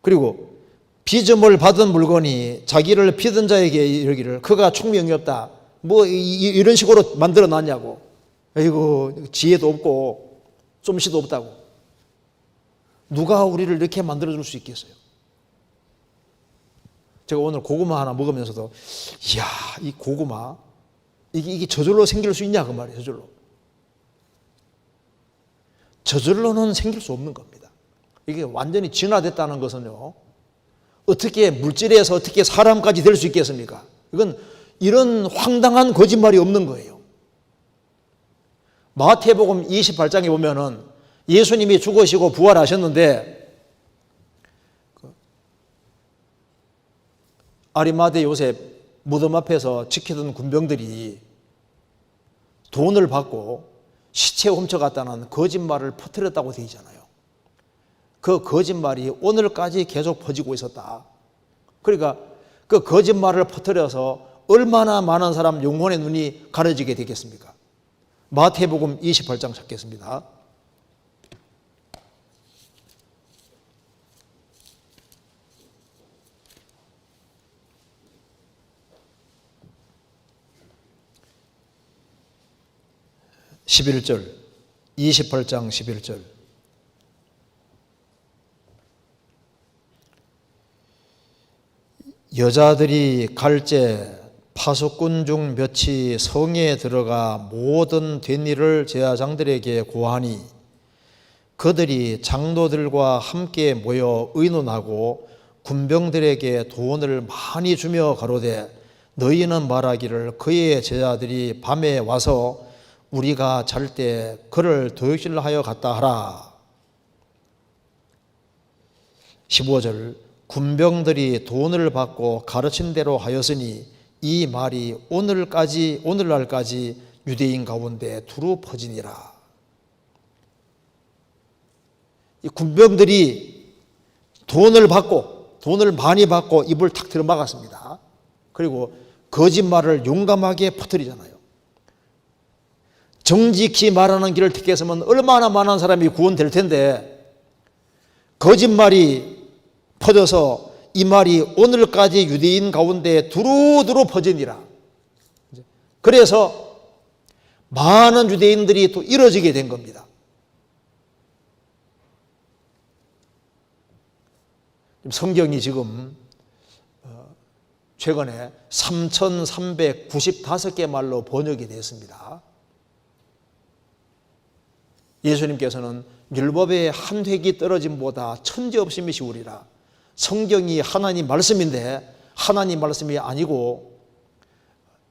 그리고 빚음을 받은 물건이 자기를 빚은 자에게 이르기를 그가 총명이 없다. 뭐 이런 식으로 만들어 놨냐고. 아이고, 지혜도 없고 솜씨도 없다고. 누가 우리를 이렇게 만들어 줄 수 있겠어요? 제가 오늘 고구마 하나 먹으면서도 이야, 이 고구마 이게 저절로 생길 수 있냐 그 말이에요. 저절로는 생길 수 없는 겁니다. 이게 완전히 진화됐다는 것은요, 어떻게 물질에서 어떻게 사람까지 될 수 있겠습니까? 이건 이런 황당한 거짓말이 없는 거예요. 마태복음 28장에 보면은 예수님이 죽으시고 부활하셨는데 아리마대 요셉 무덤 앞에서 지키던 군병들이 돈을 받고 시체 훔쳐갔다는 거짓말을 퍼뜨렸다고 되어 있잖아요. 그 거짓말이 오늘까지 계속 퍼지고 있었다. 그러니까 그 거짓말을 퍼뜨려서 얼마나 많은 사람 영혼의 눈이 가려지게 되겠습니까? 마태복음 28장 찾겠습니다. (11절) 28장 11절. 여자들이 갈제 파수꾼 중 몇이 성에 들어가 모든 된 일을 제사장들에게 고하니 그들이 장로들과 함께 모여 의논하고 군병들에게 돈을 많이 주며 가로되 너희는 말하기를 그의 제자들이 밤에 와서 우리가 잘 때 그를 도역질하여 갔다 하라. 15절. 군병들이 돈을 받고 가르친 대로 하였으니 이 말이 오늘날까지 유대인 가운데 두루 퍼지니라. 이 군병들이 돈을 많이 받고 입을 탁 들어막았습니다. 그리고 거짓말을 용감하게 퍼뜨리잖아요. 정직히 말하는 길을 택했으면 얼마나 많은 사람이 구원될 텐데 거짓말이 퍼져서 이 말이 오늘까지 유대인 가운데 두루두루 퍼지니라. 그래서 많은 유대인들이 또 이뤄지게 된 겁니다. 성경이 지금 최근에 3,395개 말로 번역이 됐습니다. 예수님께서는 율법의 한 획이 떨어짐보다 천지없이 미시우리라. 성경이 하나님 말씀인데 하나님 말씀이 아니고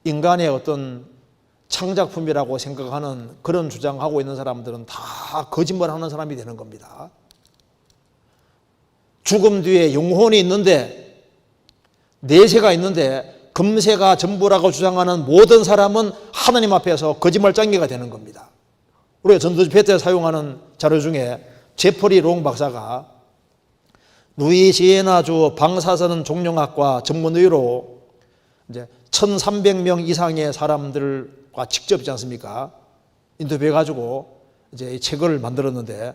인간의 어떤 창작품이라고 생각하는 그런 주장하고 있는 사람들은 다 거짓말하는 사람이 되는 겁니다. 죽음 뒤에 영혼이 있는데, 내세가 있는데 금세가 전부라고 주장하는 모든 사람은 하나님 앞에서 거짓말장개가 되는 겁니다. 우리가 전도집회 때 사용하는 자료 중에 제퍼리 롱 박사가 루이지애나주 방사선 종령학과 전문의로 이제 1,300명 이상의 사람들과 직접 있지 않습니까? 인터뷰해가지고 이제 이 책을 만들었는데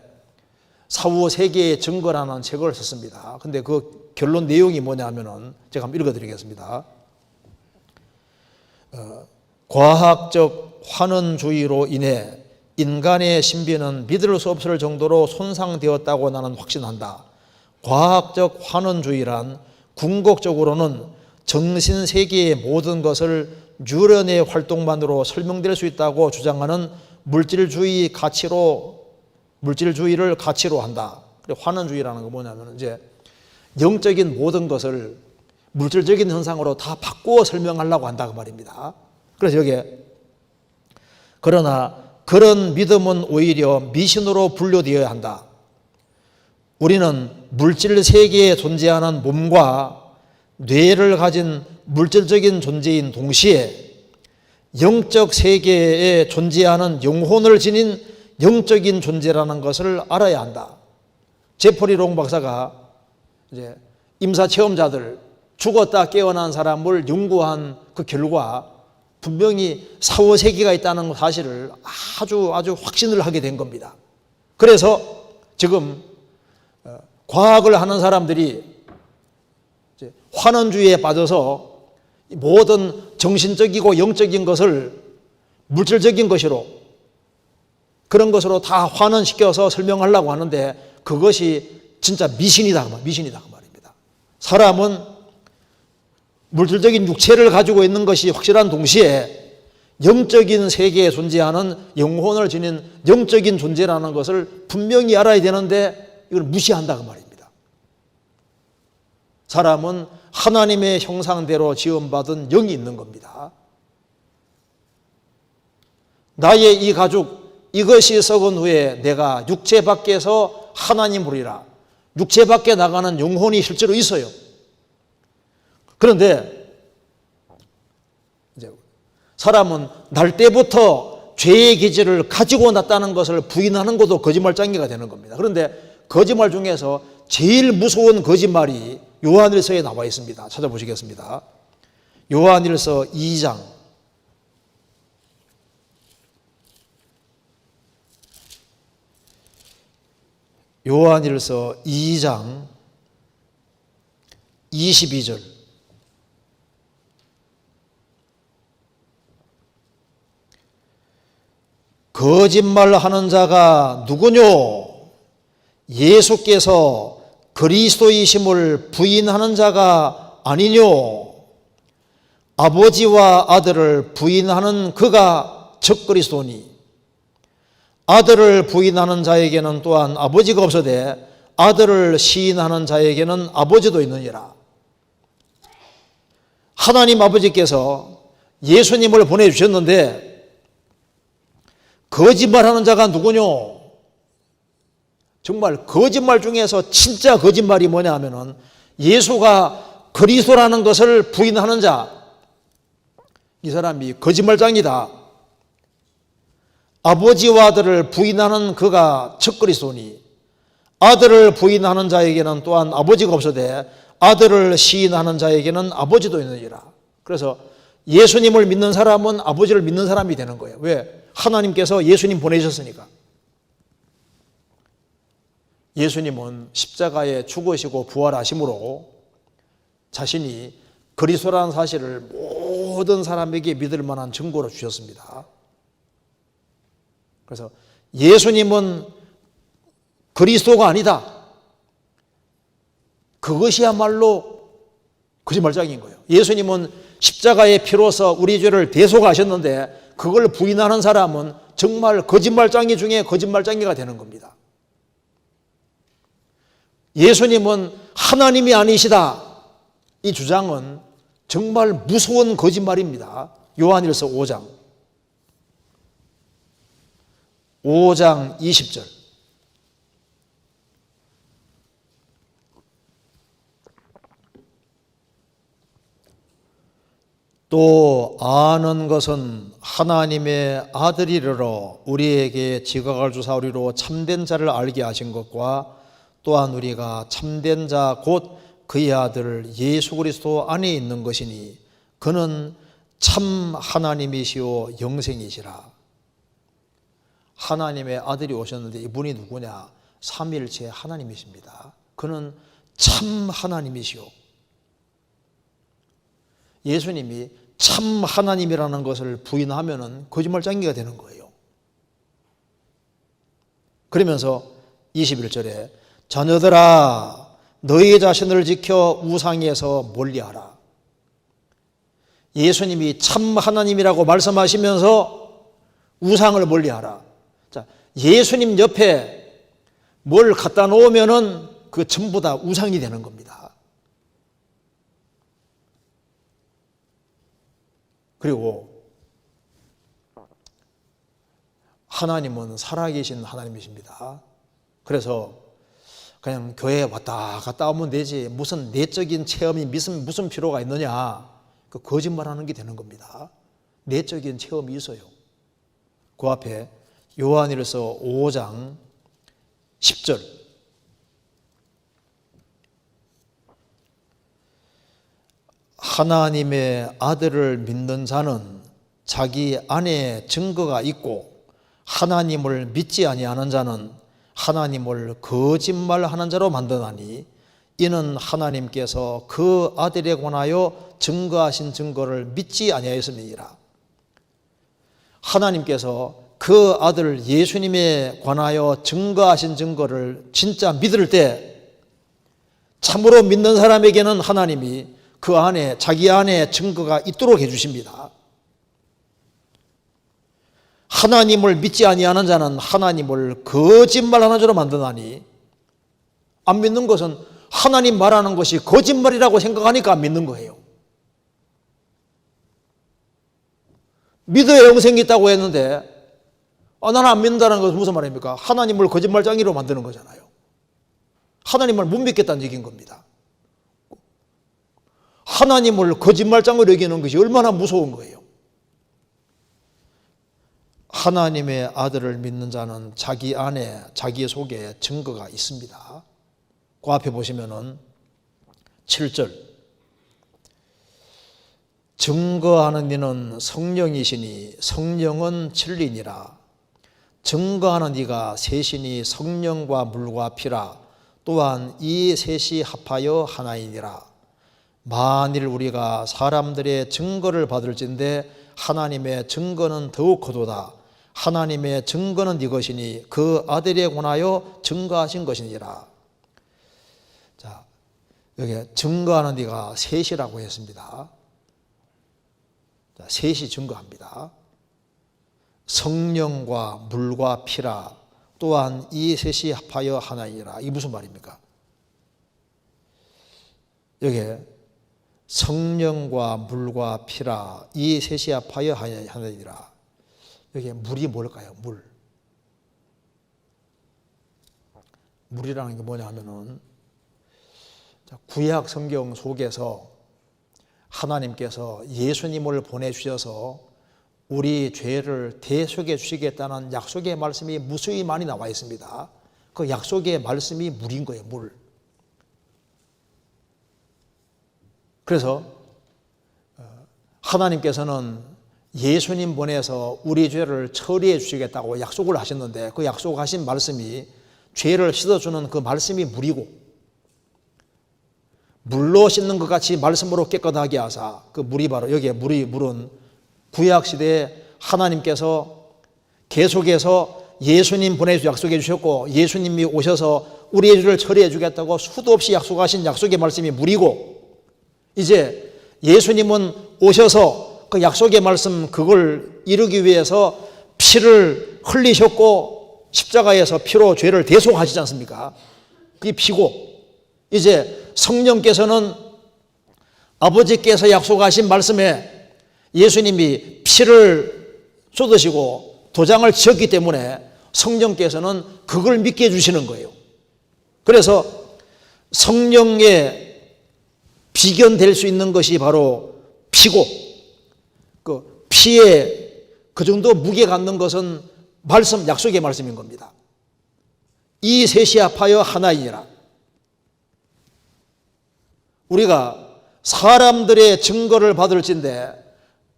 사후 세계의 증거라는 책을 썼습니다. 근데 그 결론 내용이 뭐냐면은 제가 한번 읽어드리겠습니다. 과학적 환원주의로 인해 인간의 신비는 믿을 수 없을 정도로 손상되었다고 나는 확신한다. 과학적 환원주의란 궁극적으로는 정신세계의 모든 것을 유런의 활동만으로 설명될 수 있다고 주장하는 물질주의를 가치로 한다. 환원주의라는 건 뭐냐면 이제 영적인 모든 것을 물질적인 현상으로 다 바꾸어 설명하려고 한다 그 말입니다. 그래서 여기에 그러나 그런 믿음은 오히려 미신으로 분류되어야 한다. 우리는 물질 세계에 존재하는 몸과 뇌를 가진 물질적인 존재인 동시에 영적 세계에 존재하는 영혼을 지닌 영적인 존재라는 것을 알아야 한다. 제퍼리 롱 박사가 이제 임사 체험자들, 죽었다 깨어난 사람을 연구한 그 결과 분명히 사후세계가 있다는 사실을 아주 확신을 하게 된 겁니다. 그래서 지금 과학을 하는 사람들이 환원주의에 빠져서 모든 정신적이고 영적인 것을 물질적인 것으로 그런 것으로 다 환원시켜서 설명하려고 하는데 그것이 진짜 미신이다 그 말입니다. 사람은 물질적인 육체를 가지고 있는 것이 확실한 동시에 영적인 세계에 존재하는 영혼을 지닌 영적인 존재라는 것을 분명히 알아야 되는데 이걸 무시한다 그 말입니다. 사람은 하나님의 형상대로 지음받은 영이 있는 겁니다. 나의 이 가죽 이것이 썩은 후에 내가 육체 밖에서 하나님 부리라. 육체 밖에 나가는 영혼이 실제로 있어요. 그런데 이제 사람은 날 때부터 죄의 기질을 가지고 났다는 것을 부인하는 것도 거짓말장애가 되는 겁니다. 그런데 거짓말 중에서 제일 무서운 거짓말이 요한일서에 나와 있습니다. 찾아보시겠습니다. 요한일서 2장 요한일서 2장 22절 거짓말하는 자가 누구뇨? 예수께서 그리스도이심을 부인하는 자가 아니뇨? 아버지와 아들을 부인하는 그가 즉 그리스도니 아들을 부인하는 자에게는 또한 아버지가 없으되 아들을 시인하는 자에게는 아버지도 있느니라. 하나님 아버지께서 예수님을 보내주셨는데 거짓말하는 자가 누구뇨? 정말 거짓말 중에서 진짜 거짓말이 뭐냐 하면은 예수가 그리스도라는 것을 부인하는 자, 이 사람이 거짓말장이다. 아버지와 아들을 부인하는 그가 첫 그리스도니 아들을 부인하는 자에게는 또한 아버지가 없으되 아들을 시인하는 자에게는 아버지도 있느니라. 그래서 예수님을 믿는 사람은 아버지를 믿는 사람이 되는 거예요. 왜? 하나님께서 예수님 보내셨으니까. 예수님은 십자가에 죽으시고 부활하심으로 자신이 그리스도라는 사실을 모든 사람에게 믿을 만한 증거로 주셨습니다. 그래서 예수님은 그리스도가 아니다. 그것이야말로 거짓말장인 거예요. 예수님은 십자가의 피로서 우리 죄를 대속하셨는데 그걸 부인하는 사람은 정말 거짓말장이 중에 거짓말장이가 되는 겁니다. 예수님은 하나님이 아니시다. 이 주장은 정말 무서운 거짓말입니다. 요한일서 5장 20절. 또 아는 것은 하나님의 아들이르러 우리에게 지각을 주사오리로 참된 자를 알게 하신 것과 또한 우리가 참된 자 곧 그의 아들 예수 그리스도 안에 있는 것이니 그는 참 하나님이시오 영생이시라. 하나님의 아들이 오셨는데 이분이 누구냐? 삼위일체 하나님이십니다. 그는 참 하나님이시오. 예수님이 참 하나님이라는 것을 부인하면은 거짓말장이가 되는 거예요. 그러면서 21절에 자녀들아 너희 자신을 지켜 우상에서 멀리하라. 예수님이 참 하나님이라고 말씀하시면서 우상을 멀리하라. 자, 예수님 옆에 뭘 갖다 놓으면은 그 전부 다 우상이 되는 겁니다. 그리고 하나님은 살아계신 하나님이십니다. 그래서 그냥 교회에 왔다 갔다 오면 되지 무슨 내적인 체험이 무슨 필요가 있느냐, 그 거짓말하는 게 되는 겁니다. 내적인 체험이 있어요. 그 앞에 요한일서 5장 10절 하나님의 아들을 믿는 자는 자기 안에 증거가 있고 하나님을 믿지 아니하는 자는 하나님을 거짓말하는 자로 만드나니 이는 하나님께서 그 아들에 관하여 증거하신 증거를 믿지 아니하였음이니라. 하나님께서 그 아들 예수님에 관하여 증거하신 증거를 진짜 믿을 때 참으로 믿는 사람에게는 하나님이 그 안에 자기 안에 증거가 있도록 해주십니다. 하나님을 믿지 아니하는 자는 하나님을 거짓말하는 자로 만드나니, 안 믿는 것은 하나님 말하는 것이 거짓말이라고 생각하니까 안 믿는 거예요. 믿어야 영생이 있다고 했는데 나는 안 믿는다는 것은 무슨 말입니까? 하나님을 거짓말장이로 만드는 거잖아요. 하나님을 못 믿겠다는 얘기인 겁니다. 하나님을 거짓말장으로 여기는 것이 얼마나 무서운 거예요. 하나님의 아들을 믿는 자는 자기 안에 자기 속에 증거가 있습니다. 그 앞에 보시면은 7절 증거하는 이는 성령이시니 성령은 진리니라. 증거하는 이가 셋이니 성령과 물과 피라. 또한 이 셋이 합하여 하나이니라. 만일 우리가 사람들의 증거를 받을진대 하나님의 증거는 더욱 거도다. 하나님의 증거는 이것이니 그 아들에 관하여 증거하신 것이니라. 자, 여기 증거하는 이가 셋이라고 했습니다. 자, 셋이 증거합니다. 성령과 물과 피라. 또한 이 셋이 합하여 하나이니라. 이게 무슨 말입니까? 여기 성령과 물과 피라. 이 셋이 합하여 하나이니라. 여기 물이 뭘까요? 물이라는 게 뭐냐 하면은 구약 성경 속에서 하나님께서 예수님을 보내주셔서 우리 죄를 대속해 주시겠다는 약속의 말씀이 무수히 많이 나와 있습니다. 그 약속의 말씀이 물인 거예요. 물. 그래서 하나님께서는 예수님 보내서 우리 죄를 처리해 주시겠다고 약속을 하셨는데 그 약속하신 말씀이 죄를 씻어주는 그 말씀이 물이고, 물로 씻는 것 같이 말씀으로 깨끗하게 하사, 그 물이 바로 여기에 물은 구약 시대에 하나님께서 계속해서 예수님 보내주셔서 약속해 주셨고, 예수님이 오셔서 우리의 죄를 처리해 주겠다고 수도 없이 약속하신 약속의 말씀이 물이고, 이제 예수님은 오셔서 그 약속의 말씀 그걸 이루기 위해서 피를 흘리셨고 십자가에서 피로 죄를 대속하시지 않습니까? 그게 피고, 이제 성령께서는 아버지께서 약속하신 말씀에 예수님이 피를 쏟으시고 도장을 지었기 때문에 성령께서는 그걸 믿게 해주시는 거예요. 그래서 성령에 비견될 수 있는 것이 바로 피고, 그 피에 그 정도 무게 갖는 것은 말씀, 약속의 말씀인 겁니다. 이 셋이 합하여 하나이니라. 우리가 사람들의 증거를 받을진데,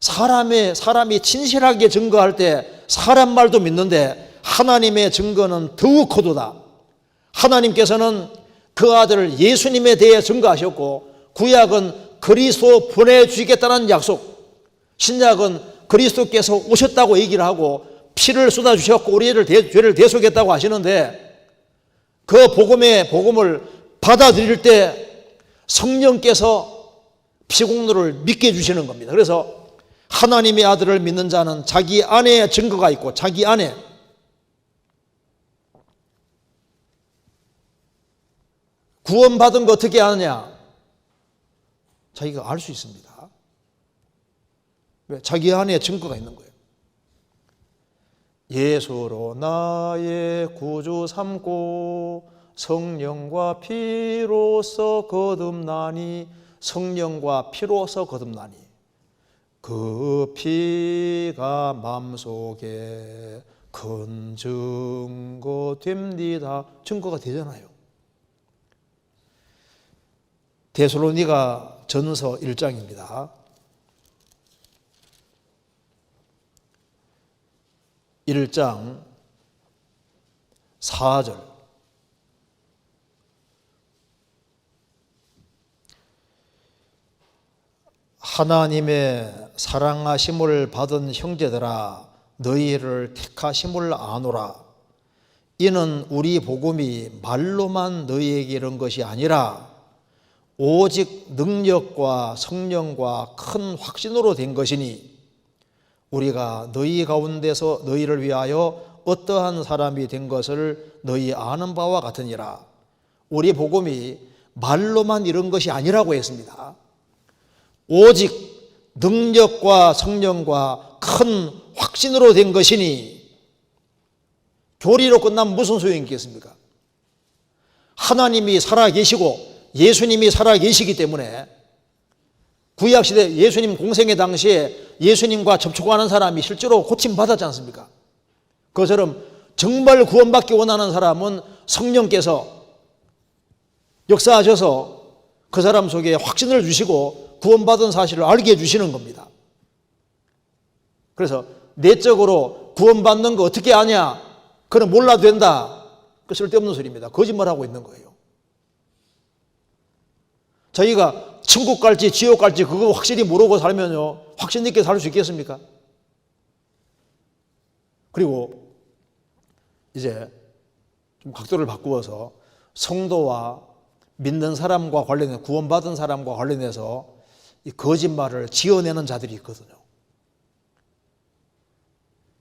사람이 진실하게 증거할 때 사람 말도 믿는데 하나님의 증거는 더욱 거두다. 하나님께서는 그 아들 예수님에 대해 증거하셨고, 구약은 그리스도 보내주시겠다는 약속, 신약은 그리스도께서 오셨다고 얘기를 하고 피를 쏟아주셨고 우리의 죄를 대속했다고 하시는데, 그 복음을 받아들일 때 성령께서 피공로를 믿게 해주시는 겁니다. 그래서 하나님의 아들을 믿는 자는 자기 안에 증거가 있고, 자기 안에 구원받은 거 어떻게 아느냐? 자기가 알 수 있습니다. 왜? 자기 안에 증거가 있는 거예요. 예수로 나의 구주 삼고 성령과 피로써 거듭나니, 성령과 피로써 거듭나니 그 피가 마음속에 큰 증거 됩니다. 증거가 되잖아요. 데살로니가 전서 1장입니다. 1장 4절. 하나님의 사랑하심을 받은 형제들아, 너희를 택하심을 아노라. 이는 우리 복음이 말로만 너희에게 이른 것이 아니라 오직 능력과 성령과 큰 확신으로 된 것이니, 우리가 너희 가운데서 너희를 위하여 어떠한 사람이 된 것을 너희 아는 바와 같으니라. 우리 복음이 말로만 이른 것이 아니라고 했습니다. 오직 능력과 성령과 큰 확신으로 된 것이니, 교리로 끝나면 무슨 소용이 있겠습니까? 하나님이 살아계시고 예수님이 살아계시기 때문에, 구약시대 예수님 공생의 당시에 예수님과 접촉하는 사람이 실제로 고침받았지 않습니까? 그것처럼 정말 구원받기 원하는 사람은 성령께서 역사하셔서 그 사람 속에 확신을 주시고 구원받은 사실을 알게 해주시는 겁니다. 그래서 내적으로 구원받는 거 어떻게 아냐? 그건 몰라도 된다. 그 쓸데없는 소리입니다. 거짓말하고 있는 거예요. 저희가 천국 갈지 지옥 갈지 그거 확실히 모르고 살면요, 확신 있게 살 수 있겠습니까? 그리고 이제 좀 각도를 바꾸어서 성도와 믿는 사람과 관련해서, 구원받은 사람과 관련해서 이 거짓말을 지어내는 자들이 있거든요.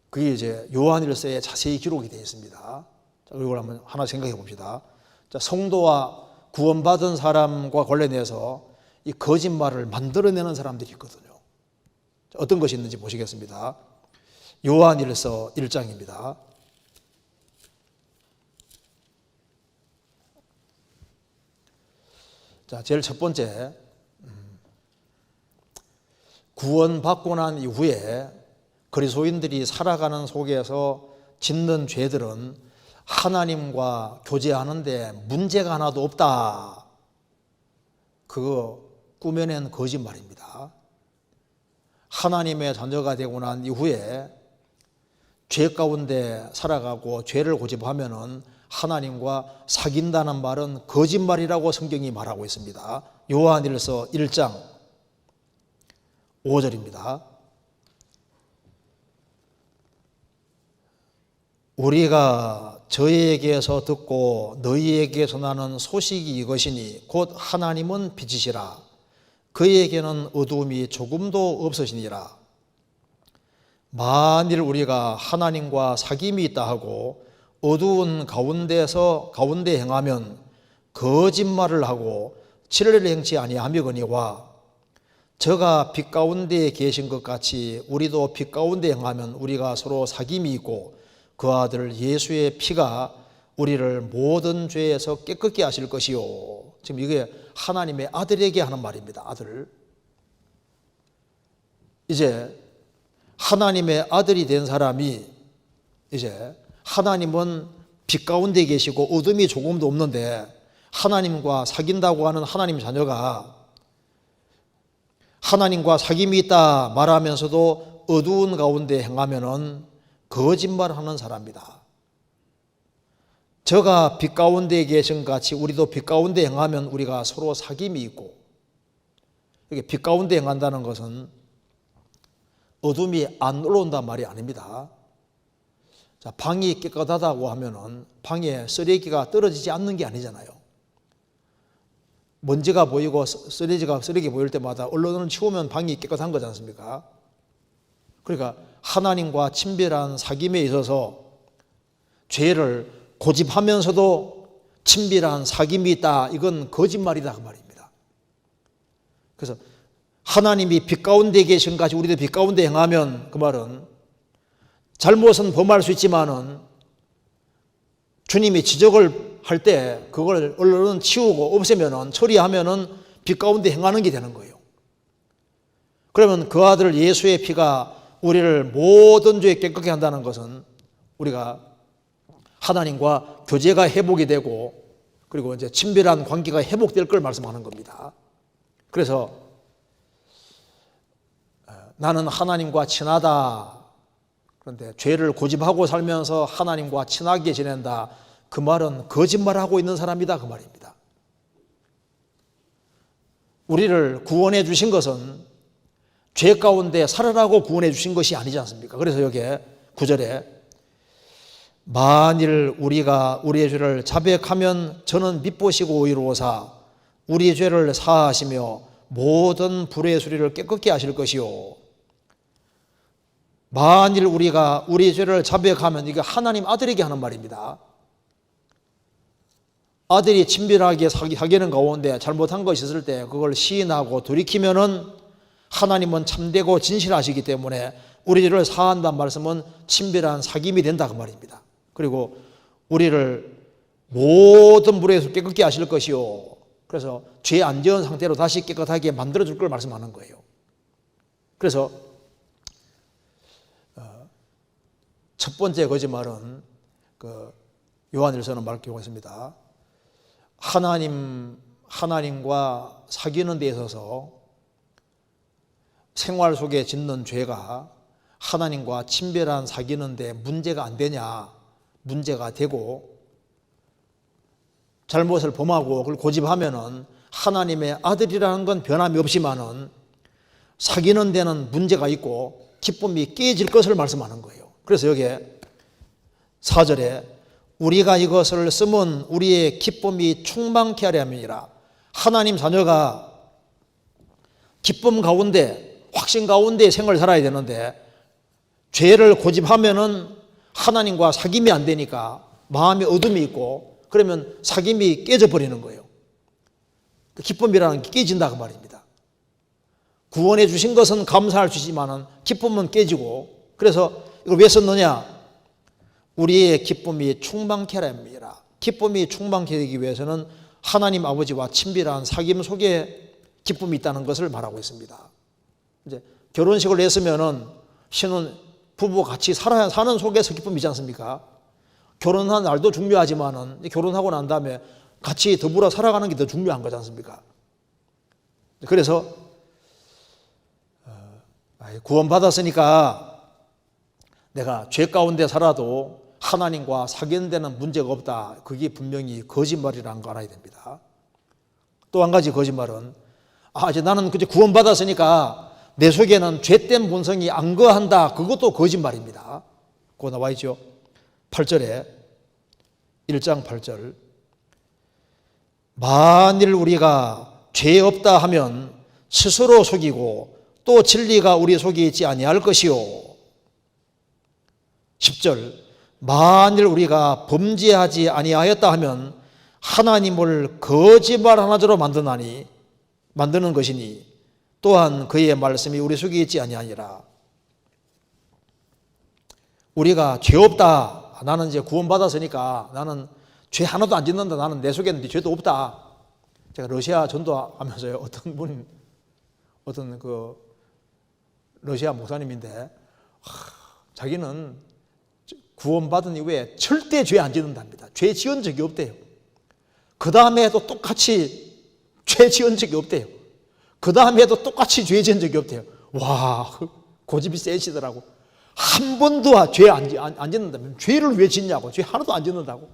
그게 이제 요한일서에 자세히 기록이 되어 있습니다. 자, 이걸 한번 하나 생각해 봅시다. 자, 성도와 구원받은 사람과 관련해서 이 거짓말을 만들어내는 사람들이 있거든요. 자, 어떤 것이 있는지 보시겠습니다. 요한일서 1장입니다. 자, 제일 첫 번째, 구원받고 난 이후에 그리스도인들이 살아가는 속에서 짓는 죄들은 하나님과 교제하는데 문제가 하나도 없다. 그거 꾸며낸 거짓말입니다. 하나님의 자녀가 되고 난 이후에 죄 가운데 살아가고 죄를 고집하면은 하나님과 사귄다는 말은 거짓말이라고 성경이 말하고 있습니다. 요한일서 1장 5절입니다. 우리가 저희에게서 듣고 너희에게서 나는 소식이 이것이니 곧 하나님은 빛이시라. 그에게는 어두움이 조금도 없으시니라. 만일 우리가 하나님과 사귐이 있다 하고 어두운 가운데 행하면 거짓말을 하고 진리를 행치 아니하미거니와 저가 빛 가운데 계신 것 같이 우리도 빛 가운데 행하면 우리가 서로 사귐이 있고 그 아들 예수의 피가 우리를 모든 죄에서 깨끗게 하실 것이요. 지금 이게 하나님의 아들에게 하는 말입니다. 아들. 이제 하나님의 아들이 된 사람이 이제 하나님은 빛 가운데 계시고 어둠이 조금도 없는데 하나님과 사귄다고 하는 하나님 자녀가 하나님과 사귐이 있다 말하면서도 어두운 가운데 행하면은 거짓말하는 사람이다. 저가 빛 가운데 계신 같이 우리도 빛 가운데 행하면 우리가 서로 사귐이 있고, 이게 빛 가운데 행한다는 것은 어둠이 안 올라온단 말이 아닙니다. 자, 방이 깨끗하다고 하면은 방에 쓰레기가 떨어지지 않는 게 아니잖아요. 먼지가 보이고 쓰레기 보일 때마다 얼른 치우면 방이 깨끗한 거지 않습니까? 그러니까 하나님과 친밀한 사귐에 있어서 죄를 고집하면서도 친밀한 사귐이 있다. 이건 거짓말이다 그 말입니다. 그래서 하나님이 빛 가운데 계신 같이 우리도 빛 가운데 행하면 그 말은 잘못은 범할 수 있지만은 주님이 지적을 할 때 그걸 얼른 치우고 없애면은 처리하면은 빛 가운데 행하는 게 되는 거예요. 그러면 그 아들 예수의 피가 우리를 모든 죄에 깨끗게 한다는 것은 우리가 하나님과 교제가 회복이 되고 그리고 이제 친밀한 관계가 회복될 걸 말씀하는 겁니다. 그래서 나는 하나님과 친하다. 그런데 죄를 고집하고 살면서 하나님과 친하게 지낸다. 그 말은 거짓말하고 있는 사람이다 그 말입니다. 우리를 구원해 주신 것은 죄 가운데 살아라고 구원해 주신 것이 아니지 않습니까? 그래서 여기에 9절에 만일 우리가 우리의 죄를 자백하면 저는 밉보시고 의로우사 우리의 죄를 사하시며 모든 불의 수리를 깨끗게 하실 것이요. 만일 우리가 우리의 죄를 자백하면 이게 하나님 아들에게 하는 말입니다. 아들이 친밀하게 사귀는 가운데 잘못한 것이 있을 때 그걸 시인하고 돌이키면은 하나님은 참되고 진실하시기 때문에 우리 죄를 사한다는 말씀은 친밀한 사귐이 된다 그 말입니다. 그리고 우리를 모든 불에서 깨끗게 하실 것이요. 그래서 죄 안 지은 상태로 다시 깨끗하게 만들어 줄 걸 말씀하는 거예요. 그래서 첫 번째 거짓말은 요한일서는 말할 경우가 있습니다. 하나님과 사귀는 데 있어서 생활 속에 짓는 죄가 하나님과 친밀한 사귀는 데 문제가 안 되냐? 문제가 되고 잘못을 범하고 그걸 고집하면은 하나님의 아들이라는 건 변함이 없지만은 사귀는 데는 문제가 있고 기쁨이 깨질 것을 말씀하는 거예요. 그래서 여기에 4절에 우리가 이것을 쓰면 우리의 기쁨이 충만케 하려 함이니라. 하나님 자녀가 기쁨 가운데 확신 가운데 생을 살아야 되는데 죄를 고집하면은 하나님과 사귐이 안 되니까 마음에 어둠이 있고 그러면 사귐이 깨져버리는 거예요. 기쁨이라는 게 깨진다 그 말입니다. 구원해 주신 것은 감사할 수 있지만은 기쁨은 깨지고 그래서 이걸 왜 썼느냐? 우리의 기쁨이 충만케 하려 함이라. 기쁨이 충만케 되기 위해서는 하나님 아버지와 친밀한 사귐 속에 기쁨이 있다는 것을 말하고 있습니다. 이제 결혼식을 했으면은 신혼 부부 같이 사는 속에서 기쁨이 있지 않습니까? 결혼한 날도 중요하지만은 결혼하고 난 다음에 같이 더불어 살아가는 게 더 중요한 거지 않습니까? 그래서 구원받았으니까 내가 죄 가운데 살아도 하나님과 사귀는 문제가 없다. 그게 분명히 거짓말이라는 거 알아야 됩니다. 또 한 가지 거짓말은 이제 나는 그저 구원받았으니까 내 속에는 죄된 본성이 안 거한다. 그것도 거짓말입니다. 그거 나와 있죠. 8절에 1장 8절 만일 우리가 죄 없다 하면 스스로 속이고 또 진리가 우리 속에 있지 아니할 것이요. 10절 만일 우리가 범죄하지 아니하였다 하면 하나님을 거짓말하는 자로 만드는 것이니 또한 그의 말씀이 우리 속에 있지 아니하니라. 우리가 죄 없다. 나는 이제 구원받았으니까 나는 죄 하나도 안 짓는다. 나는 내 속에는 죄도 없다. 제가 러시아 전도하면서요, 어떤 그 러시아 목사님인데 자기는 구원받은 이후에 절대 죄 안 짓는답니다. 죄 지은 적이 없대요. 그 다음에도 똑같이 죄 지은 적이 없대요. 그 다음에도 똑같이 죄 지은 적이 없대요. 와, 고집이 세시더라고. 한 번도 죄 안 짓는다면 죄를 왜 짓냐고. 죄 하나도 안 짓는다고.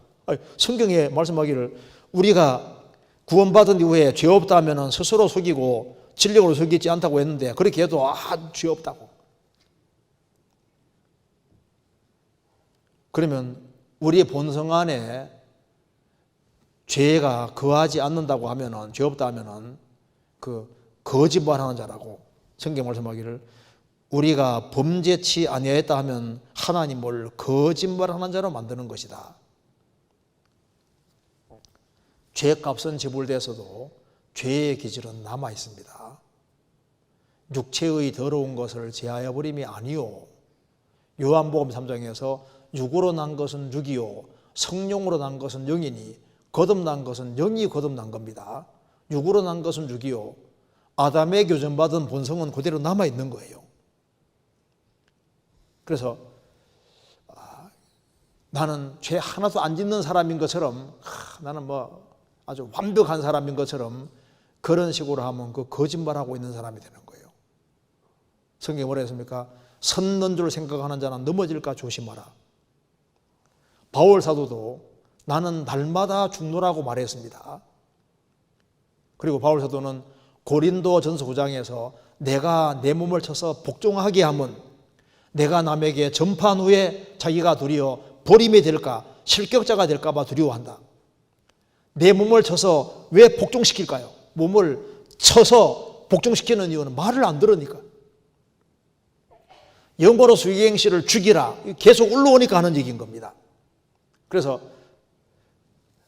성경에 말씀하기를 우리가 구원받은 이후에 죄 없다 하면 스스로 속이고 진리로 속이지 않다고 했는데 그렇게 해도 죄 없다고. 그러면 우리의 본성 안에 죄가 거하지 않는다고 하면은, 죄 없다 하면은 그 거짓말하는 자라고. 성경 말씀하기를 우리가 범죄치 아니하였다 하면 하나님을 거짓말하는 자로 만드는 것이다. 죄값은 지불돼서도 죄의 기질은 남아 있습니다. 육체의 더러운 것을 제하여 버림이 아니요. 요한복음 3장에서 육으로 난 것은 육이요 성령으로 난 것은 영이니 거듭난 것은 영이 거듭난 겁니다. 육으로 난 것은 육이요 아담의 교정받은 본성은 그대로 남아 있는 거예요. 그래서 나는 죄 하나도 안 짓는 사람인 것처럼 나는 아주 완벽한 사람인 것처럼 그런 식으로 하면 그 거짓말하고 있는 사람이 되는 거예요. 성경에 뭐라 했습니까? 섰는 줄 생각하는 자는 넘어질까 조심하라. 바울 사도도 나는 날마다 죽노라고 말했습니다. 그리고 바울 사도는 고린도 전서 9장에서 내가 내 몸을 쳐서 복종하게 하면 내가 남에게 전파한 후에 자기가 도리어 버림이 될까 실격자가 될까 봐 두려워한다. 내 몸을 쳐서 왜 복종시킬까요? 몸을 쳐서 복종시키는 이유는 말을 안 들으니까. 영고로 수기행시를 죽이라 계속 올라오니까 하는 얘기인 겁니다. 그래서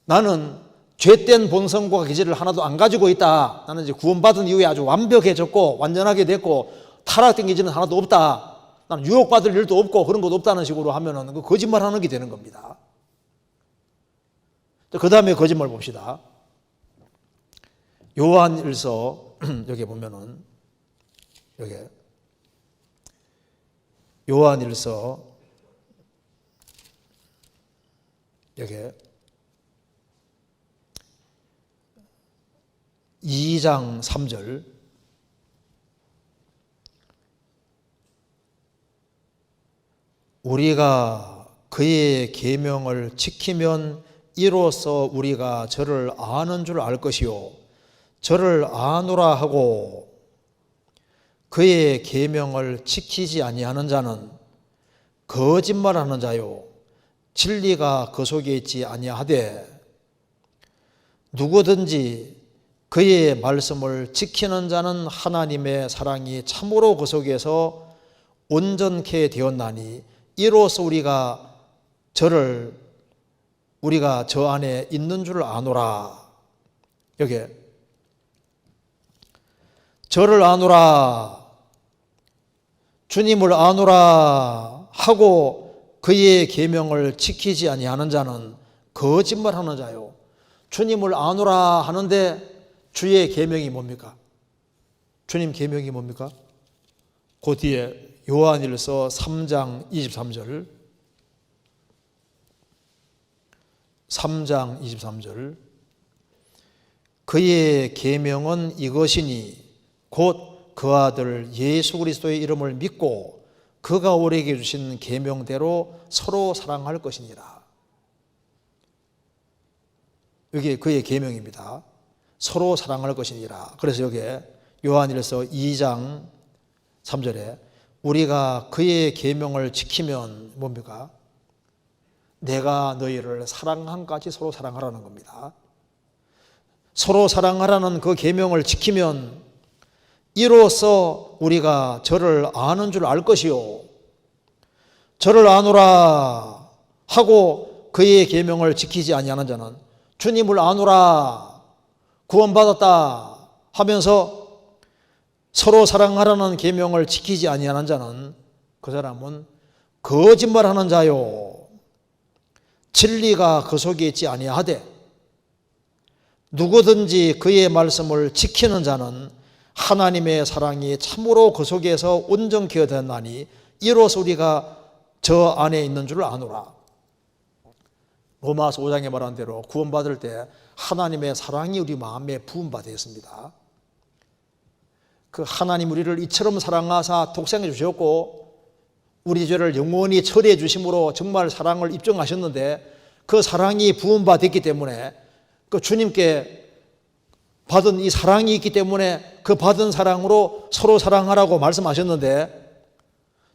나는 죄된 본성과 기질을 하나도 안 가지고 있다. 나는 이제 구원받은 이후에 아주 완벽해졌고 완전하게 됐고 타락된 기질은 하나도 없다. 나는 유혹받을 일도 없고 그런 것도 없다는 식으로 하면은 그 거짓말하는 게 되는 겁니다. 그 다음에 거짓말 봅시다. 요한일서 여기 보면은 여기 요한일서 여기 2장 3절 우리가 그의 계명을 지키면 이로써 우리가 저를 아는 줄 알 것이요 저를 아노라 하고 그의 계명을 지키지 아니하는 자는 거짓말하는 자요 진리가 그 속에 있지 아니하되 누구든지 그의 말씀을 지키는 자는 하나님의 사랑이 참으로 그 속에서 온전케 되었나니 이로써 우리가 저 안에 있는 줄 아노라. 여기 저를 아노라 주님을 아노라 하고 그의 계명을 지키지 아니하는 자는 거짓말하는 자요. 주님을 아노라 하는데 주의 계명이 뭡니까? 주님 계명이 뭡니까? 그 뒤에 요한일서 3장 23절 3장 23절 그의 계명은 이것이니 곧 그 아들 예수 그리스도의 이름을 믿고 그가 우리에게 주신 계명대로 서로 사랑할 것이니라. 이게 그의 계명입니다. 서로 사랑할 것이니라. 그래서 여기에 요한일서 2장 3절에 우리가 그의 계명을 지키면 뭡니까? 내가 너희를 사랑한 같이 서로 사랑하라는 겁니다. 서로 사랑하라는 그 계명을 지키면 이로써 우리가 저를 아는 줄 알 것이요, 저를 아노라 하고 그의 계명을 지키지 아니하는 자는, 주님을 아노라, 구원받았다 하면서 서로 사랑하라는 계명을 지키지 아니하는 자는, 그 사람은 거짓말하는 자요, 진리가 그 속에 있지 아니하되 누구든지 그의 말씀을 지키는 자는 하나님의 사랑이 참으로 그 속에서 온전케 되었나니 이로써 우리가 저 안에 있는 줄 아노라. 로마서 5장에 말한 대로 구원받을 때 하나님의 사랑이 우리 마음에 부음받아 있습니다. 그 하나님 우리를 이처럼 사랑하사 독생해 주셨고 우리 죄를 영원히 처리해 주심으로 정말 사랑을 입증하셨는데, 그 사랑이 부음받았기 때문에, 그 주님께 받은 이 사랑이 있기 때문에 그 받은 사랑으로 서로 사랑하라고 말씀하셨는데,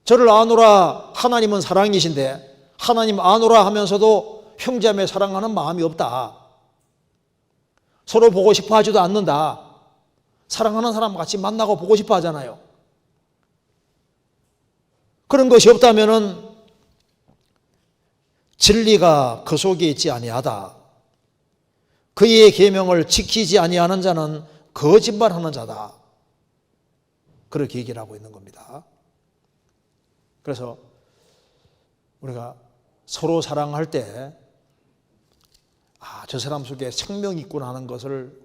저를 아노라, 하나님은 사랑이신데 하나님 아노라 하면서도 형제자매 사랑하는 마음이 없다, 서로 보고 싶어 하지도 않는다. 사랑하는 사람 같이 만나고 보고 싶어 하잖아요. 그런 것이 없다면은 진리가 그 속에 있지 아니하다, 그의 계명을 지키지 아니하는 자는 거짓말하는 자다, 그렇게 얘기를 하고 있는 겁니다. 그래서 우리가 서로 사랑할 때 저 사람 속에 생명이 있구나 하는 것을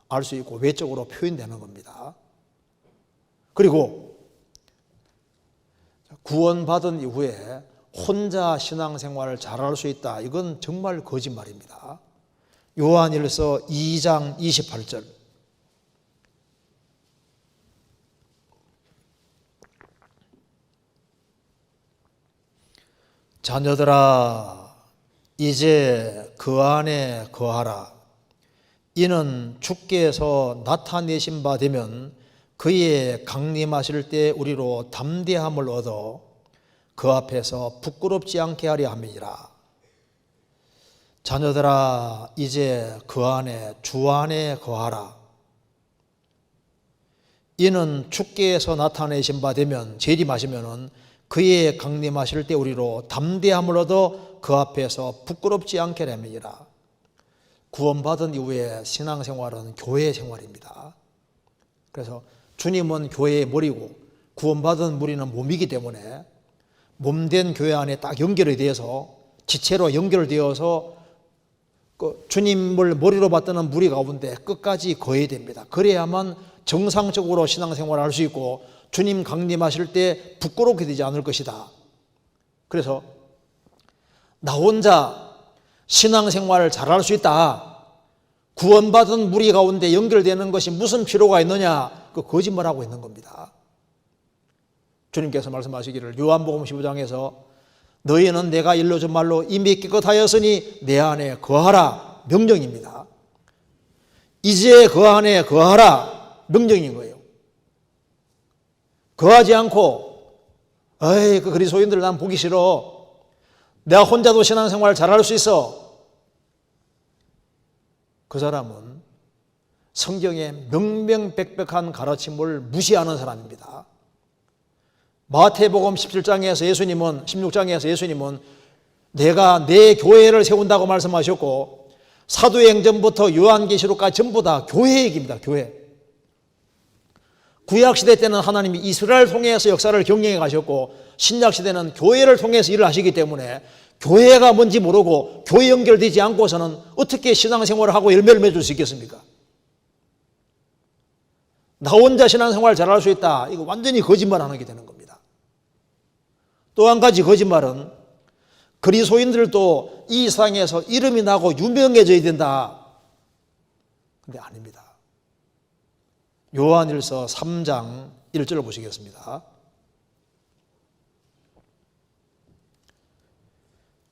알 수 있고 외적으로 표현되는 겁니다. 그리고 구원받은 이후에 혼자 신앙생활을 잘할 수 있다, 이건 정말 거짓말입니다. 요한일서 2장 28절, 자녀들아 이제 그 안에 거하라. 이는 주께서 나타내신 바 되면 그의 강림하실 때 우리로 담대함을 얻어 그 앞에서 부끄럽지 않게 하려 함이니라. 자녀들아 이제 그 안에, 주 안에 거하라. 이는 주께서 나타내신 바 되면, 재림하시면은 그의 강림하실 때 우리로 담대함을 얻어 그 앞에서 부끄럽지 않게 하려 함이니라. 구원받은 이후에 신앙생활은 교회 생활입니다. 그래서 주님은 교회의 머리고 구원받은 무리는 몸이기 때문에 몸된 교회 안에 딱 연결이 되어서, 지체로 연결되어서 그 주님을 머리로 받드는 무리 가운데 끝까지 거해야 됩니다. 그래야만 정상적으로 신앙생활을 할 수 있고 주님 강림하실 때 부끄럽게 되지 않을 것이다. 그래서 나 혼자 신앙생활을 잘할 수 있다, 구원받은 무리 가운데 연결되는 것이 무슨 필요가 있느냐, 그 거짓말하고 있는 겁니다. 주님께서 말씀하시기를 요한복음 15장에서 너희는 내가 일러준 말로 이미 깨끗하였으니 내 안에 거하라, 명령입니다. 이제 그 안에 거하라, 명령인 거예요. 거하지 않고 그 그리스도인들 난 보기 싫어, 내가 혼자도 신앙생활 잘할 수 있어, 그 사람은 성경의 명명백백한 가르침을 무시하는 사람입니다. 마태복음 17장에서 예수님은, 16장에서 예수님은 내가 내 교회를 세운다고 말씀하셨고, 사도행전부터 요한계시록까지 전부 다 교회 얘기입니다. 교회. 구약시대 때는 하나님이 이스라엘 통해서 역사를 경영해 가셨고, 신약시대는 교회를 통해서 일을 하시기 때문에 교회가 뭔지 모르고 교회 연결되지 않고서는 어떻게 신앙생활을 하고 열매를 맺을 수 있겠습니까? 나 혼자 신앙생활 잘할 수 있다, 이거 완전히 거짓말하는 게 되는 겁니다. 또 한 가지 거짓말은 그리스도인들도 이 세상에서 이름이 나고 유명해져야 된다. 근데 아닙니다. 요한일서 3장 1절을 보시겠습니다.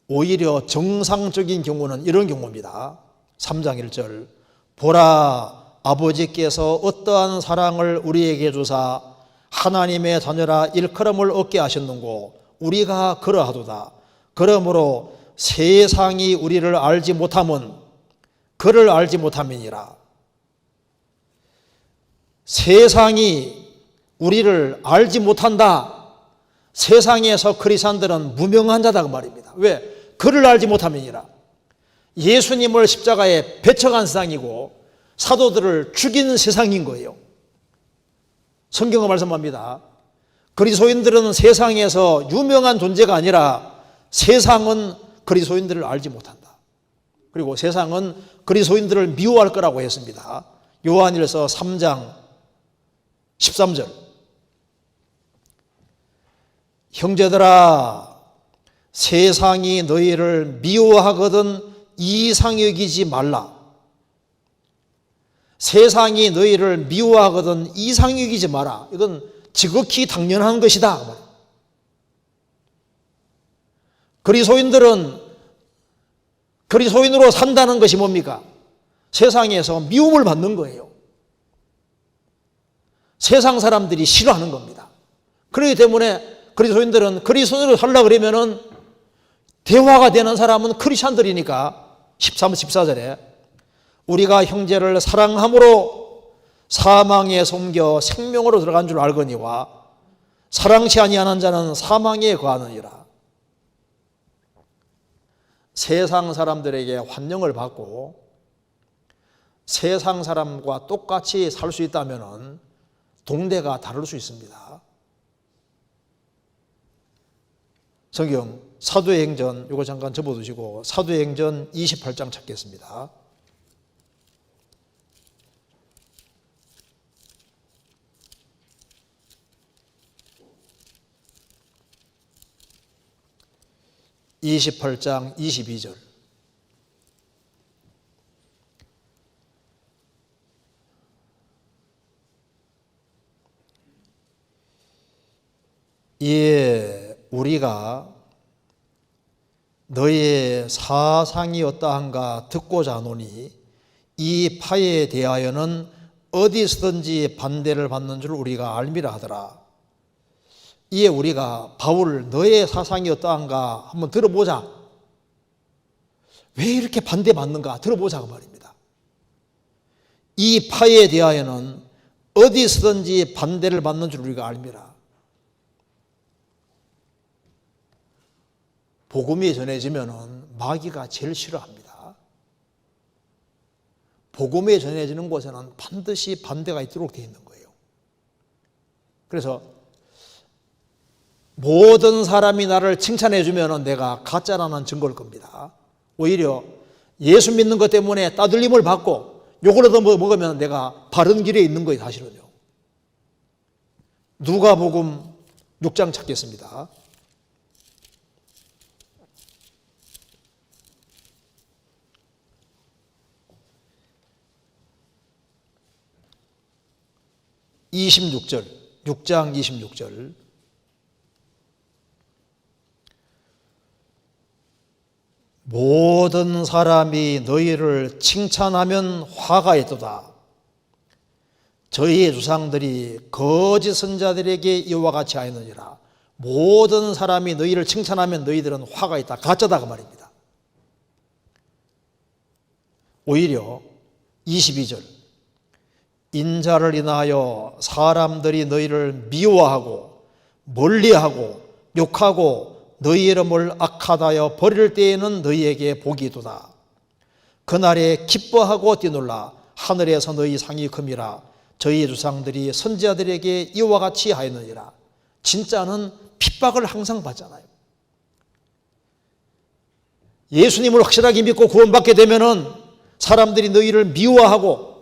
오히려 정상적인 경우는 이런 경우입니다. 3장 1절 보라 아버지께서 어떠한 사랑을 우리에게 주사 하나님의 자녀라 일컬음을 얻게 하셨는고 우리가 그러하도다. 그러므로 세상이 우리를 알지 못함은 그를 알지 못함이니라. 세상이 우리를 알지 못한다. 세상에서 크리스찬들은 무명한 자다 그 말입니다. 왜? 그를 알지 못함이니라. 예수님을 십자가에 배척한 세상이고 사도들을 죽인 세상인 거예요. 성경은 말씀합니다. 그리스도인들은 세상에서 유명한 존재가 아니라 세상은 그리스도인들을 알지 못한다. 그리고 세상은 그리스도인들을 미워할 거라고 했습니다. 요한일서 3장 13절 형제들아 세상이 너희를 미워하거든 이상히 여기지 말라. 세상이 너희를 미워하거든 이상히 여기지 마라. 이건 지극히 당연한 것이다. 그리스도인들은 그리스도인으로 산다는 것이 뭡니까? 세상에서 미움을 받는 거예요. 세상 사람들이 싫어하는 겁니다. 그렇기 때문에 그리스도인들은 그리스도인으로 살려고 그러면은 대화가 되는 사람은 크리스찬들이니까 13, 14절에 우리가 형제를 사랑함으로 사망에 숨겨 생명으로 들어간 줄 알거니와 사랑치 아니하는 자는 사망에 거하느니라. 세상 사람들에게 환영을 받고 세상 사람과 똑같이 살 수 있다면 동대가 다를 수 있습니다. 성경 사도행전 이거 잠깐 접어두시고 사도행전 28장 찾겠습니다. (28장) 22절 이에 우리가 너의 사상이 어떠한가 듣고자 하노니 이 파에 대하여는 어디서든지 반대를 받는 줄 우리가 알미라 하더라. 이에 우리가 바울 너의 사상이 어떠한가 한번 들어보자. 왜 이렇게 반대받는가 들어보자 그 말입니다. 이 파에 대하여는 어디서든지 반대를 받는 줄 우리가 알미라. 복음이 전해지면은 마귀가 제일 싫어합니다. 복음이 전해지는 곳에는 반드시 반대가 있도록 되어 있는 거예요. 그래서 모든 사람이 나를 칭찬해 주면은 내가 가짜라는 증거일 겁니다. 오히려 예수 믿는 것 때문에 따돌림을 받고 욕을 얻어 먹으면 내가 바른 길에 있는 거예요, 사실은요. 누가복음 6장 찾겠습니다. (26절) 6장 26절 모든 사람이 너희를 칭찬하면 화가 있도다. 저희의 조상들이 거짓 선자들에게 이와 같이 하였느니라. 모든 사람이 너희를 칭찬하면 너희들은 화가 있다. 가짜다 그 말입니다. 오히려 22절 인자를 인하여 사람들이 너희를 미워하고 멀리하고 욕하고 너희 이름을 악하다여 버릴 때에는 너희에게 복이 있도다. 그날에 기뻐하고 뛰놀라. 하늘에서 너희 상이 큼이라. 저희 조상들이 선지자들에게 이와 같이 하였느니라. 진짜는 핍박을 항상 받잖아요. 예수님을 확실하게 믿고 구원받게 되면은 사람들이 너희를 미워하고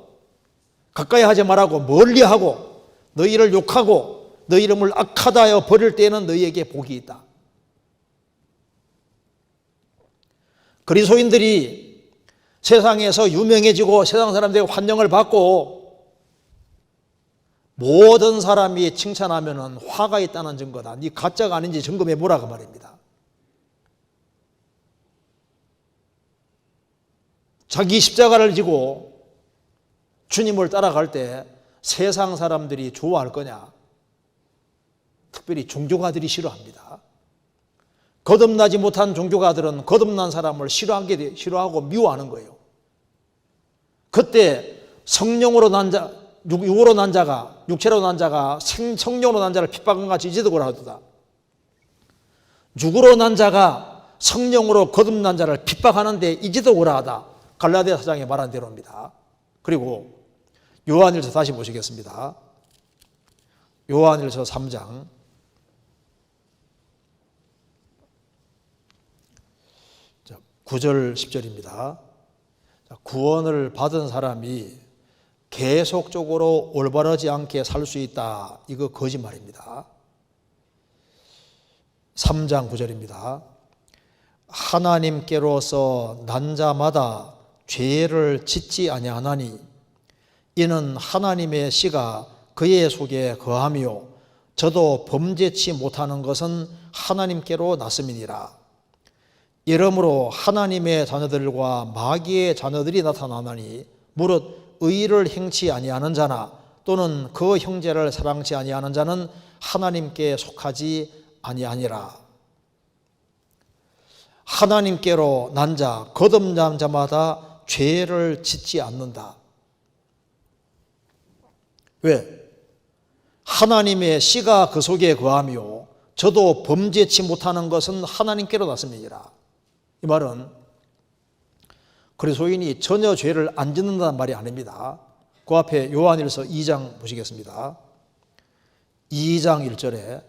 가까이 하지 말라고 멀리하고 너희를 욕하고 너희 이름을 악하다여 버릴 때에는 너희에게 복이 있다. 그리스도인들이 세상에서 유명해지고 세상 사람들에게 환영을 받고 모든 사람이 칭찬하면 화가 있다는 증거다. 네 가짜가 아닌지 점검해 보라 그 말입니다. 자기 십자가를 지고 주님을 따라갈 때 세상 사람들이 좋아할 거냐? 특별히 종교가들이 싫어합니다. 거듭나지 못한 종교가들은 거듭난 사람을 싫어하고 미워하는 거예요. 그때 성령으로 난 자, 육으로 난 자가, 육체로 난 자가 성령으로 난 자를 핍박한 같이 이제도고라 하도다. 육으로 난 자가 성령으로 거듭난 자를 핍박하는데 이제도고라 하다. 갈라디아 4장에 말한 대로입니다. 그리고 요한일서 다시 보시겠습니다. 요한일서 3장 9절 10절입니다. 구원을 받은 사람이 계속적으로 올바르지 않게 살 수 있다. 이거 거짓말입니다. 3장 9절입니다. 하나님께로서 난 자마다 죄를 짓지 아니하나니 이는 하나님의 씨가 그의 속에 거하며 저도 범죄치 못하는 것은 하나님께로 났음이니라. 이러므로 하나님의 자녀들과 마귀의 자녀들이 나타나나니 무릇 의를 행치 아니하는 자나 또는 그 형제를 사랑치 아니하는 자는 하나님께 속하지 아니하니라. 하나님께로 난 자, 거듭난 자마다 죄를 짓지 않는다. 왜? 하나님의 씨가 그 속에 거하며 저도 범죄치 못하는 것은 하나님께로 났음이니라. 이 말은 그리스도인이 전혀 죄를 안 짓는다는 말이 아닙니다. 그 앞에 요한일서 2장 보시겠습니다. 2장 1절에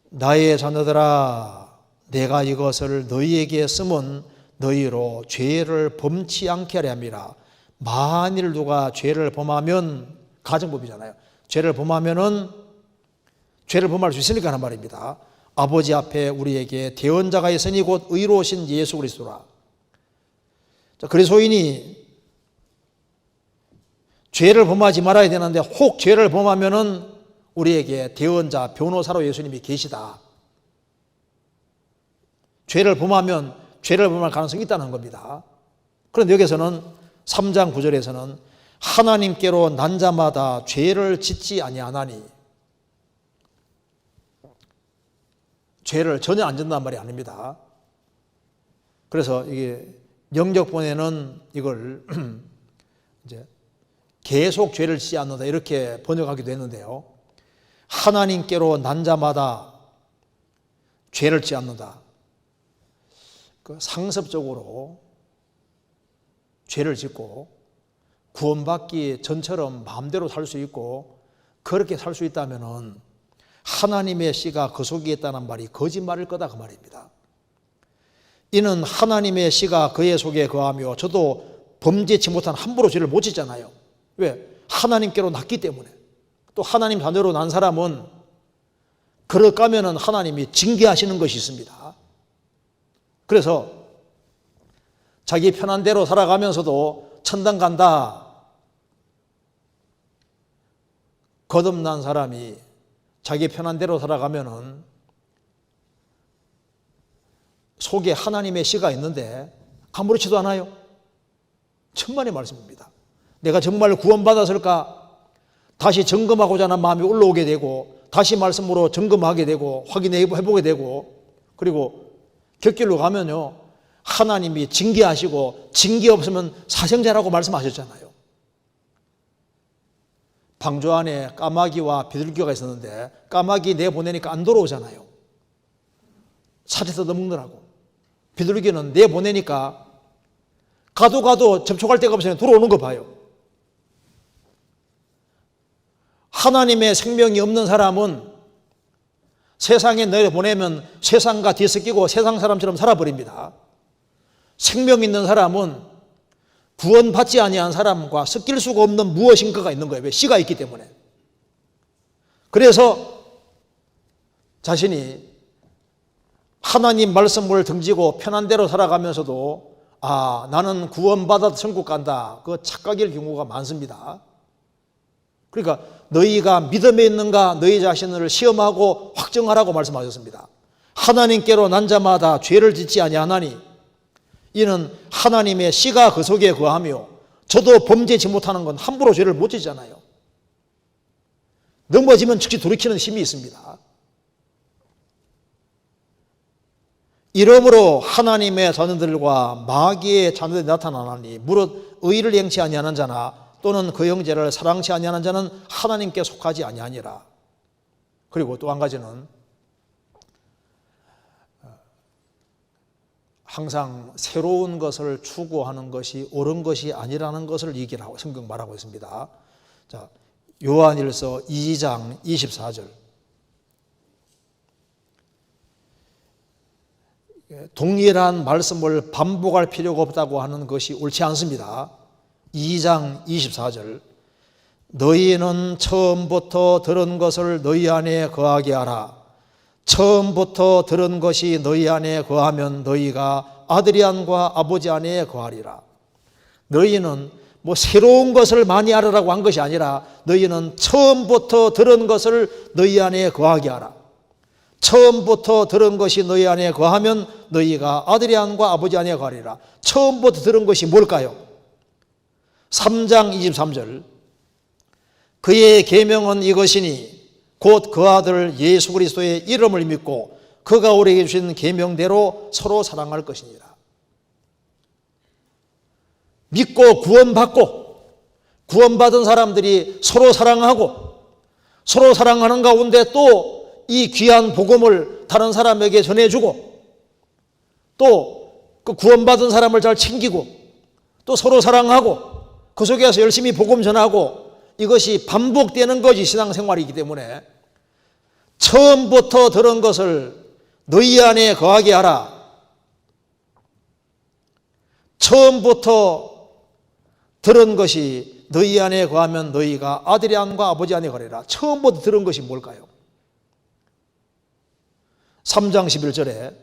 나의 자녀들아 내가 이것을 너희에게 쓰면 너희로 죄를 범치 않게 하려 함이라. 만일 누가 죄를 범하면, 가정법이잖아요. 죄를 범하면은 죄를 범할 수 있으니까 하는 말입니다. 아버지 앞에 우리에게 대언자가 있으니 곧 의로우신 예수 그리스도라. 자, 그리스도인이 죄를 범하지 말아야 되는데 혹 죄를 범하면은 우리에게 대언자, 변호사로 예수님이 계시다. 죄를 범하면 죄를 범할 가능성이 있다는 겁니다. 그런데 여기서는 3장 9절에서는 하나님께로 난 자마다 죄를 짓지 아니하나니, 죄를 전혀 안 짓는단 말이 아닙니다. 그래서 이게 영적본에는 이걸 이제 계속 죄를 짓지 않는다 이렇게 번역하기도 했는데요. 하나님께로 난 자마다 죄를 짓지 않는다. 그 상습적으로 죄를 짓고 구원받기 전처럼 마음대로 살 수 있고 그렇게 살 수 있다면은 하나님의 씨가 그 속에 있다는 말이 거짓말일 거다 그 말입니다. 이는 하나님의 씨가 그의 속에 거하며 저도 범죄치 못한 함부로 죄를 못 짓잖아요. 왜? 하나님께로 났기 때문에. 또 하나님 자녀로 난 사람은 그럴까면은 하나님이 징계하시는 것이 있습니다. 그래서 자기 편한 대로 살아가면서도 천당 간다. 거듭난 사람이 자기 편한 대로 살아가면은 속에 하나님의 씨가 있는데 아무렇지도 않아요. 천만의 말씀입니다. 내가 정말 구원받았을까? 다시 점검하고자 하는 마음이 올라오게 되고 다시 말씀으로 점검하게 되고 확인해보게 되고 그리고 곁길로 가면요 하나님이 징계하시고 징계 없으면 사형자라고 말씀하셨잖아요. 방주 안에 까마귀와 비둘기가 있었는데 까마귀 내보내니까 안 돌아오잖아요. 살이 뜯어먹느라고. 비둘기는 내보내니까 가도 접촉할 데가 없으면 들어오는 거 봐요. 하나님의 생명이 없는 사람은 세상에 내보내면 세상과 뒤섞이고 세상 사람처럼 살아버립니다. 생명 있는 사람은 구원받지 아니한 사람과 섞일 수가 없는 무엇인가가 있는 거예요. 왜? 씨가 있기 때문에. 그래서 자신이 하나님 말씀을 등지고 편한 대로 살아가면서도 나는 구원받아서 천국 간다. 그 착각일 경우가 많습니다. 그러니까 너희가 믿음에 있는가 너희 자신을 시험하고 확정하라고 말씀하셨습니다. 하나님께로 난 자마다 죄를 짓지 아니하나니 이는 하나님의 씨가 그 속에 거하며 저도 범죄치 못하는 건 함부로 죄를 못 지잖아요. 넘어지면 즉시 돌이키는 힘이 있습니다. 이러므로 하나님의 자녀들과 마귀의 자녀들이 나타나나니 무릇 의를 행치 아니하는 자나 또는 그 형제를 사랑치 아니하는 자는 하나님께 속하지 아니하니라. 그리고 또 한 가지는 항상 새로운 것을 추구하는 것이 옳은 것이 아니라는 것을 얘기를 하고 성경 말하고 있습니다. 자, 요한일서 2장 24절. 동일한 말씀을 반복할 필요가 없다고 하는 것이 옳지 않습니다. 2장 24절. 너희는 처음부터 들은 것을 너희 안에 거하게 하라. 처음부터 들은 것이 너희 안에 거하면 너희가 아들이 안과 아버지 안에 거하리라. 너희는 뭐 새로운 것을 많이 알으라고 한 것이 아니라 너희는 처음부터 들은 것을 너희 안에 거하게 하라. 처음부터 들은 것이 너희 안에 거하면 너희가 아들이 안과 아버지 안에 거하리라. 처음부터 들은 것이 뭘까요? 3장 23절. 그의 계명은 이것이니 곧 그 아들 예수 그리스도의 이름을 믿고 그가 우리에게 주신 계명대로 서로 사랑할 것이니라. 믿고 구원받은 사람들이 서로 사랑하고 서로 사랑하는 가운데 또 이 귀한 복음을 다른 사람에게 전해주고 또 그 구원받은 사람을 잘 챙기고 또 서로 사랑하고 그 속에서 열심히 복음 전하고 이것이 반복되는 것이 신앙생활이기 때문에 처음부터 들은 것을 너희 안에 거하게 하라. 처음부터 들은 것이 너희 안에 거하면 너희가 아들이 안과 아버지 안에 거하리라. 처음부터 들은 것이 뭘까요? 3장 11절에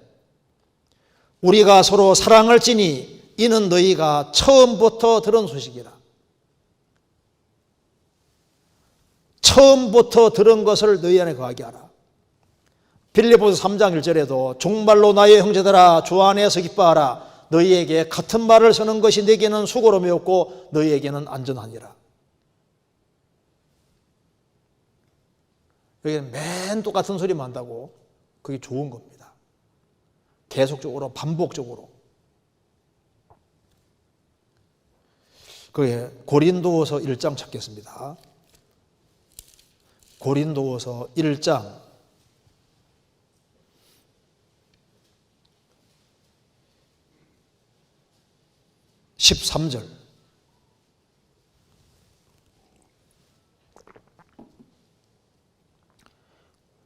우리가 서로 사랑할지니 이는 너희가 처음부터 들은 소식이라. 처음부터 들은 것을 너희 안에 거하게 하라. 빌립보서 3장 1절에도 정말로 나의 형제들아 주 안에서 기뻐하라. 너희에게 같은 말을 쓰는 것이 내게는 수고로움이 없고 너희에게는 안전하니라. 여기는 맨 똑같은 소리만 한다고 그게 좋은 겁니다. 계속적으로 반복적으로. 그게 고린도후서 1장 찾겠습니다. 고린도후서 1장 13절.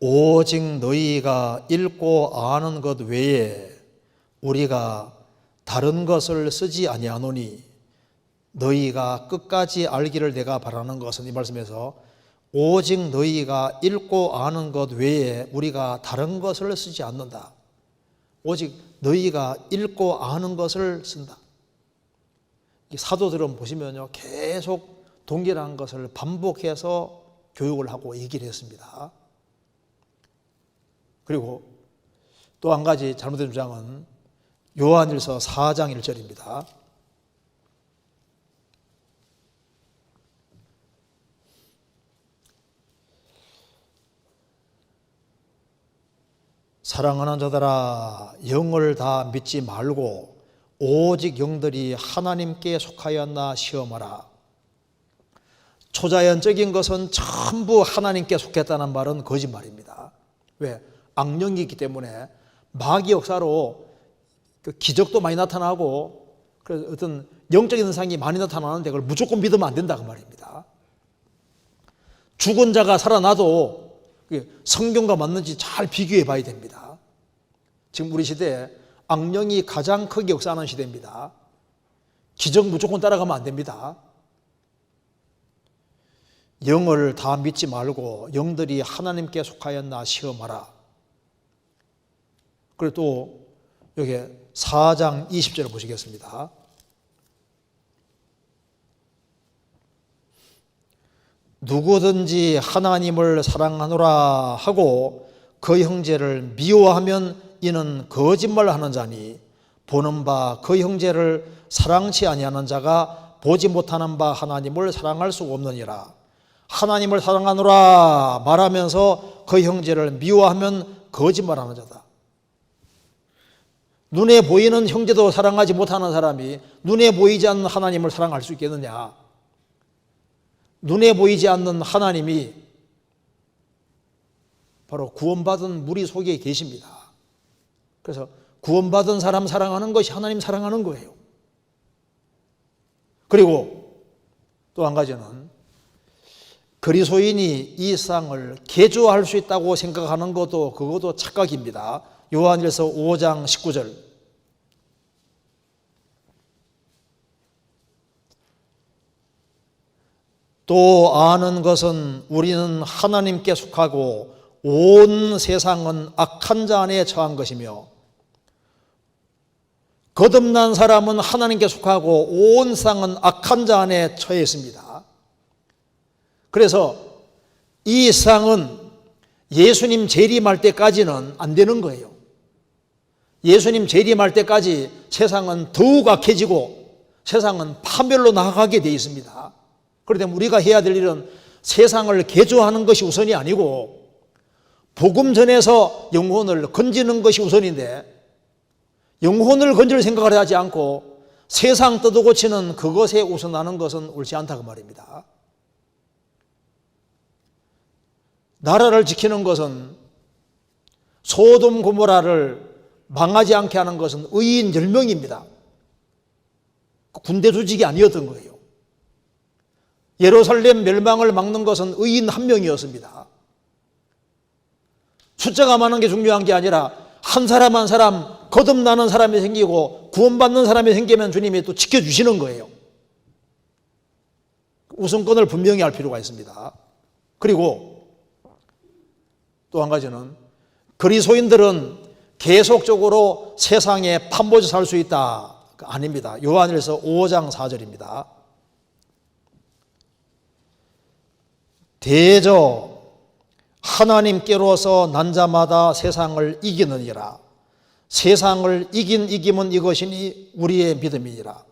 오직 너희가 읽고 아는 것 외에 우리가 다른 것을 쓰지 아니하노니 너희가 끝까지 알기를 내가 바라는 것은, 이 말씀에서 오직 너희가 읽고 아는 것 외에 우리가 다른 것을 쓰지 않는다. 오직 너희가 읽고 아는 것을 쓴다. 사도들은 보시면요, 계속 동일한 것을 반복해서 교육을 하고 얘기를 했습니다. 그리고 또 한 가지 잘못된 주장은 요한일서 4장 1절입니다. 사랑하는 자들아, 영을 다 믿지 말고 오직 영들이 하나님께 속하였나 시험하라. 초자연적인 것은 전부 하나님께 속했다는 말은 거짓말입니다. 왜? 악령이 있기 때문에 마귀 역사로 그 기적도 많이 나타나고 그래서 어떤 영적인 현상이 많이 나타나는데 그걸 무조건 믿으면 안 된다 그 말입니다. 죽은 자가 살아나도 성경과 맞는지 잘 비교해 봐야 됩니다. 지금 우리 시대에 악령이 가장 크게 역사하는 시대입니다. 기적 무조건 따라가면 안 됩니다. 영을 다 믿지 말고 영들이 하나님께 속하였나 시험하라. 그리고 또 여기 4장 20절을 보시겠습니다. 누구든지 하나님을 사랑하노라 하고 그 형제를 미워하면 이는 거짓말하는 자니 보는 바 그 형제를 사랑치 아니하는 자가 보지 못하는 바 하나님을 사랑할 수 없느니라. 하나님을 사랑하노라 말하면서 그 형제를 미워하면 거짓말하는 자다. 눈에 보이는 형제도 사랑하지 못하는 사람이 눈에 보이지 않는 하나님을 사랑할 수 있겠느냐? 눈에 보이지 않는 하나님이 바로 구원받은 무리 속에 계십니다. 그래서 구원받은 사람 사랑하는 것이 하나님 사랑하는 거예요. 그리고 또 한 가지는 그리스도인이 이 세상을 개조할 수 있다고 생각하는 것도 그것도 착각입니다. 요한일서 5장 19절. 또 아는 것은 우리는 하나님께 속하고 온 세상은 악한 자 안에 처한 것이며 거듭난 사람은 하나님께 속하고 온 세상은 악한 자 안에 처해 있습니다. 그래서 이 세상은 예수님 재림할 때까지는 안 되는 거예요. 예수님 재림할 때까지 세상은 더욱 악해지고 세상은 파멸로 나아가게 되어 있습니다. 그렇기 때문에 우리가 해야 될 일은 세상을 개조하는 것이 우선이 아니고 복음 전에서 영혼을 건지는 것이 우선인데 영혼을 건질 생각을 하지 않고 세상 뜯어고치는 그것에 우선하는 것은 옳지 않다 그 말입니다. 나라를 지키는 것은 소돔 고모라를 망하지 않게 하는 것은 의인 10명입니다. 군대 조직이 아니었던 거예요. 예루살렘 멸망을 막는 것은 의인 1명이었습니다. 숫자가 많은 게 중요한 게 아니라 한 사람 한 사람 거듭나는 사람이 생기고 구원받는 사람이 생기면 주님이 또 지켜주시는 거예요. 우선권을 분명히 할 필요가 있습니다. 그리고 또 한 가지는 그리스도인들은 계속적으로 세상에 판보지 살 수 있다. 아닙니다. 요한일서 5장 4절입니다. 대저 하나님께로서 난 자마다 세상을 이기느니라. 세상을 이김은 이것이니 우리의 믿음이니라.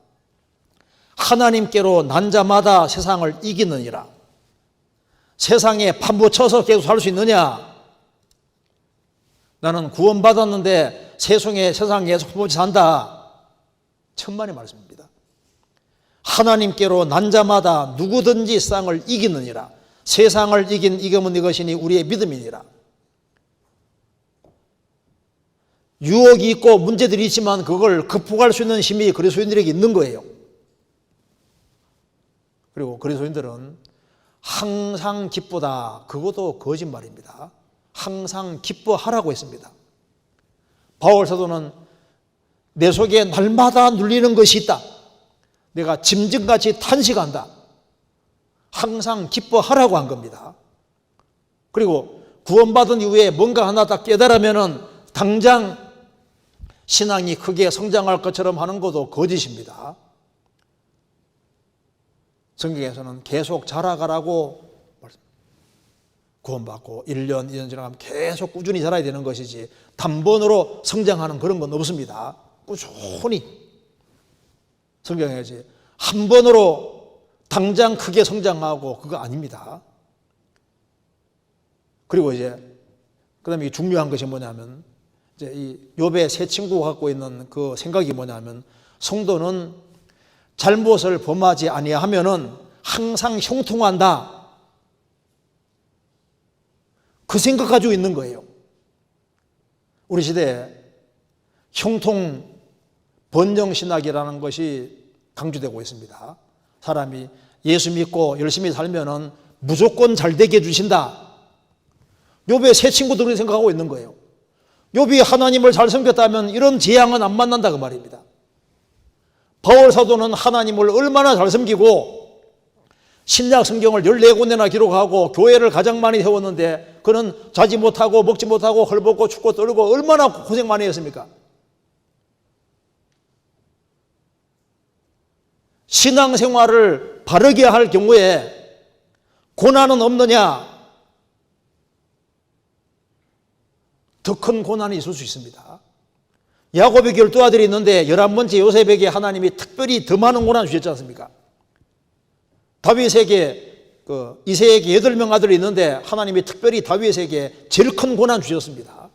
하나님께로 난 자마다 세상을 이기느니라. 세상에 판부쳐서 계속 살 수 있느냐? 나는 구원받았는데 세상에 판부치 산다. 천만의 말씀입니다. 하나님께로 난 자마다 누구든지 세상을 이기느니라. 세상을 이김은 이것이니 우리의 믿음이니라. 유혹이 있고 문제들이 있지만 그걸 극복할 수 있는 힘이 그리스도인들에게 있는 거예요. 그리고 그리스도인들은 항상 기쁘다. 그것도 거짓말입니다. 항상 기뻐하라고 했습니다. 바울 사도는 내 속에 날마다 눌리는 것이 있다. 내가 짐승같이 탄식한다. 항상 기뻐하라고 한 겁니다. 그리고 구원받은 이후에 뭔가 하나 딱 깨달으면은 당장 신앙이 크게 성장할 것처럼 하는 것도 거짓입니다. 성경에서는 계속 자라가라고 구원받고 1년, 2년 지나가면 계속 꾸준히 자라야 되는 것이지 단번으로 성장하는 그런 건 없습니다. 꾸준히 성장해야지 한 번으로 당장 크게 성장하고 그거 아닙니다. 그리고 그다음에 중요한 것이 뭐냐면 이 욥의 세 친구가 갖고 있는 그 생각이 뭐냐면 성도는 잘못을 범하지 아니하면은 항상 형통한다. 그 생각 가지고 있는 거예요. 우리 시대에 형통 번영신학이라는 것이 강조되고 있습니다. 사람이 예수 믿고 열심히 살면은 무조건 잘 되게 해주신다. 욥의 세 친구들이 생각하고 있는 거예요. 욥이 하나님을 잘 섬겼다면 이런 재앙은 안 만난다 그 말입니다. 바울 사도는 하나님을 얼마나 잘 섬기고 신약 성경을 14권이나 기록하고 교회를 가장 많이 세웠는데 그는 자지 못하고 먹지 못하고 헐벗고 춥고 떨고 얼마나 고생 많이 했습니까? 신앙생활을 바르게 할 경우에 고난은 없느냐? 더 큰 고난이 있을 수 있습니다. 야곱의 12아들이 있는데 11번째 요셉에게 하나님이 특별히 더 많은 고난 주셨지 않습니까? 다윗에게 이새에게 8명 아들이 있는데 하나님이 특별히 다윗에게 제일 큰 고난 주셨습니다.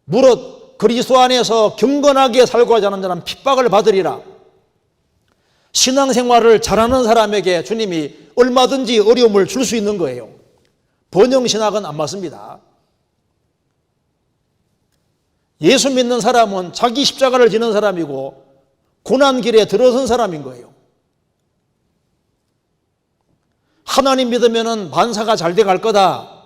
무릇 그리스도 안에서 경건하게 살고 하지 않은 자는 핍박을 받으리라. 신앙생활을 잘하는 사람에게 주님이 얼마든지 어려움을 줄 수 있는 거예요. 번영신학은 안 맞습니다. 예수 믿는 사람은 자기 십자가를 지는 사람이고 고난길에 들어선 사람인 거예요. 하나님 믿으면 만사가 잘 돼갈 거다.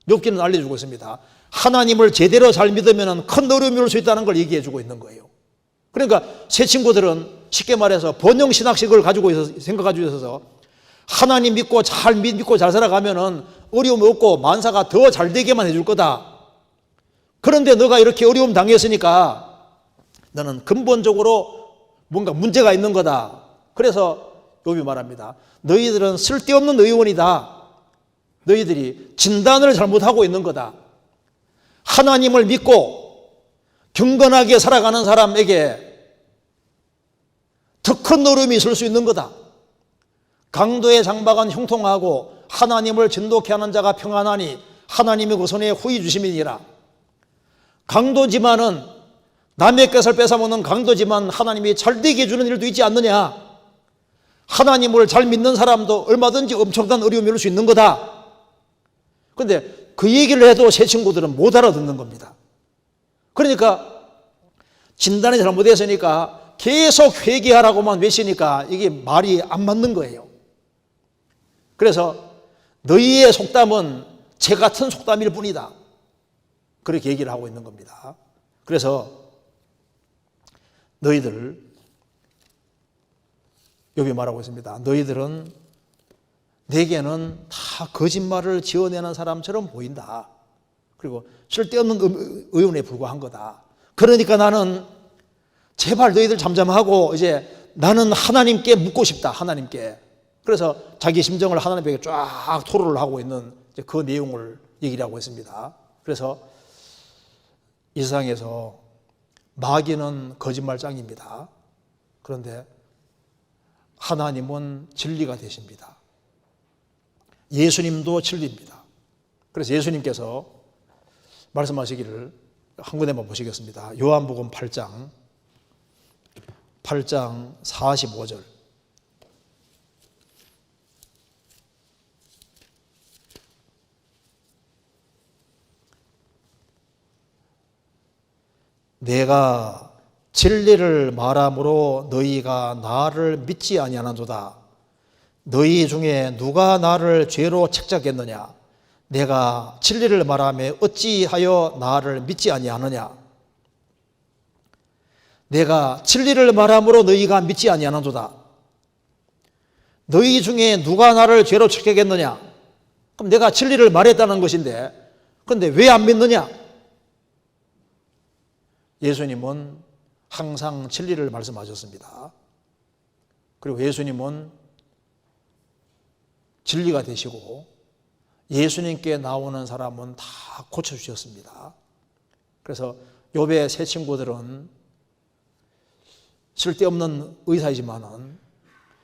욥기는 알려주고 있습니다. 하나님을 제대로 잘 믿으면 큰 어려움이 올 수 있다는 걸 얘기해 주고 있는 거예요. 그러니까 새 친구들은 쉽게 말해서 번영신학식을 생각가지고 있어서 하나님 믿고 잘 살아가면 어려움이 없고 만사가 더 잘 되게만 해줄 거다. 그런데 너가 이렇게 어려움 당했으니까 너는 근본적으로 뭔가 문제가 있는 거다. 그래서 욥이 말합니다. 너희들은 쓸데없는 의원이다. 너희들이 진단을 잘못하고 있는 거다. 하나님을 믿고 경건하게 살아가는 사람에게 더 큰 어려움이 있을 수 있는 거다. 강도의 장막은 형통하고 하나님을 진독케 하는 자가 평안하니 하나님의 그 손에 후히 주심이니라. 강도지만은 남의 것을 뺏어먹는 강도지만 하나님이 잘되게 해주는 일도 있지 않느냐. 하나님을 잘 믿는 사람도 얼마든지 엄청난 어려움이 올 수 있는 거다. 그런데 그 얘기를 해도 새 친구들은 못 알아듣는 겁니다. 그러니까 진단이 잘못됐으니까 계속 회개하라고만 외치니까 이게 말이 안 맞는 거예요. 그래서 너희의 속담은 재 같은 속담일 뿐이다. 그렇게 얘기를 하고 있는 겁니다. 그래서 욥이 말하고 있습니다. 너희들은 내게는 다 거짓말을 지어내는 사람처럼 보인다. 그리고 쓸데없는 의원에 불과한 거다. 그러니까 나는 제발 너희들 잠잠하고 이제 나는 하나님께 묻고 싶다. 하나님께. 그래서 자기 심정을 하나님에게 쫙 토로를 하고 있는 그 내용을 얘기를 하고 있습니다. 그래서 이 세상에서 마귀는 거짓말장입니다. 그런데 하나님은 진리가 되십니다. 예수님도 진리입니다. 그래서 예수님께서 말씀하시기를 한 군데만 보시겠습니다. 요한복음 8장 45절. 내가 진리를 말함으로 너희가 나를 믿지 아니하는도다. 너희 중에 누가 나를 죄로 책잡겠느냐? 내가 진리를 말하며 어찌하여 나를 믿지 아니하느냐? 내가 진리를 말함으로 너희가 믿지 아니하는도다. 너희 중에 누가 나를 죄로 책잡겠느냐? 그럼 내가 진리를 말했다는 것인데 그런데 왜 안 믿느냐? 예수님은 항상 진리를 말씀하셨습니다. 그리고 예수님은 진리가 되시고 예수님께 나오는 사람은 다 고쳐주셨습니다. 그래서 욥의 세 친구들은 쓸데없는 의사이지만은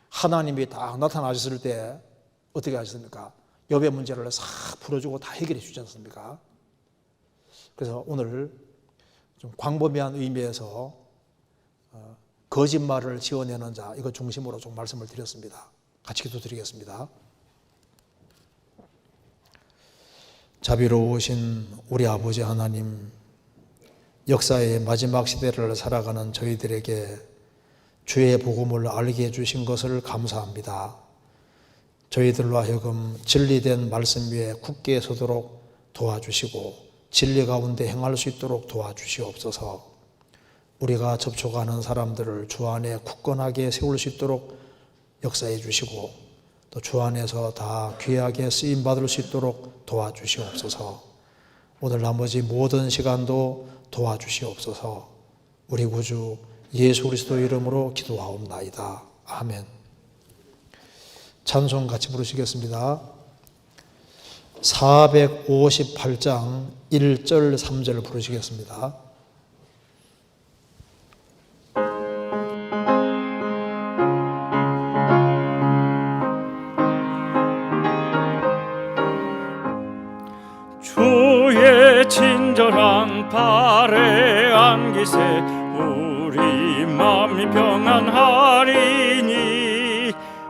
하나님이 딱 나타나셨을 때 어떻게 하셨습니까? 욥의 문제를 싹 풀어주고 다 해결해 주지 않습니까? 그래서 오늘 좀 광범위한 의미에서 거짓말을 지어내는 자 이거 중심으로 좀 말씀을 드렸습니다. 같이 기도드리겠습니다. 자비로우신 우리 아버지 하나님, 역사의 마지막 시대를 살아가는 저희들에게 주의 복음을 알게 해주신 것을 감사합니다. 저희들로 하여금 진리된 말씀 위에 굳게 서도록 도와주시고 진리 가운데 행할 수 있도록 도와주시옵소서. 우리가 접촉하는 사람들을 주 안에 굳건하게 세울 수 있도록 역사해 주시고 또 주 안에서 다 귀하게 쓰임받을 수 있도록 도와주시옵소서. 오늘 나머지 모든 시간도 도와주시옵소서. 우리 구주 예수 그리스도 이름으로 기도하옵나이다. 아멘. 찬송 같이 부르시겠습니다. 458장 1절 3절 부르시겠습니다. 주의 친절한 발에 안기세 우리 마음이 평안하리니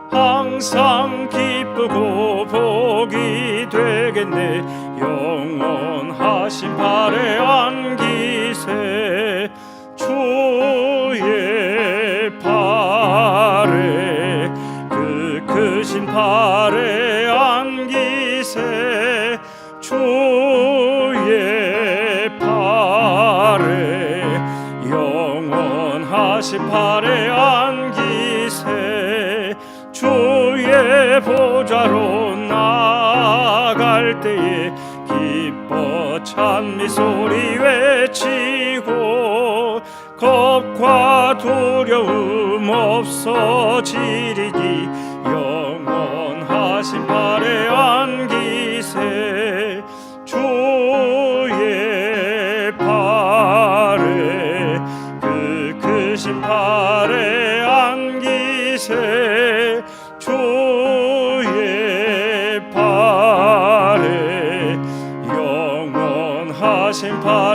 항상 기쁘고 복이 되겠네 영원하신 발에 안기세 주의 발에 그 크신 발에 안기세 주의 발에 영원하신 발에 안기세 주의 보좌로 나아갈 때에 기뻐 찬미 소리 외치고 겁과 두려움 없어지리니 영원하신 발에 안기세 주의 발에 그 크신 발에 안기세 주의 발에 영원하신 발에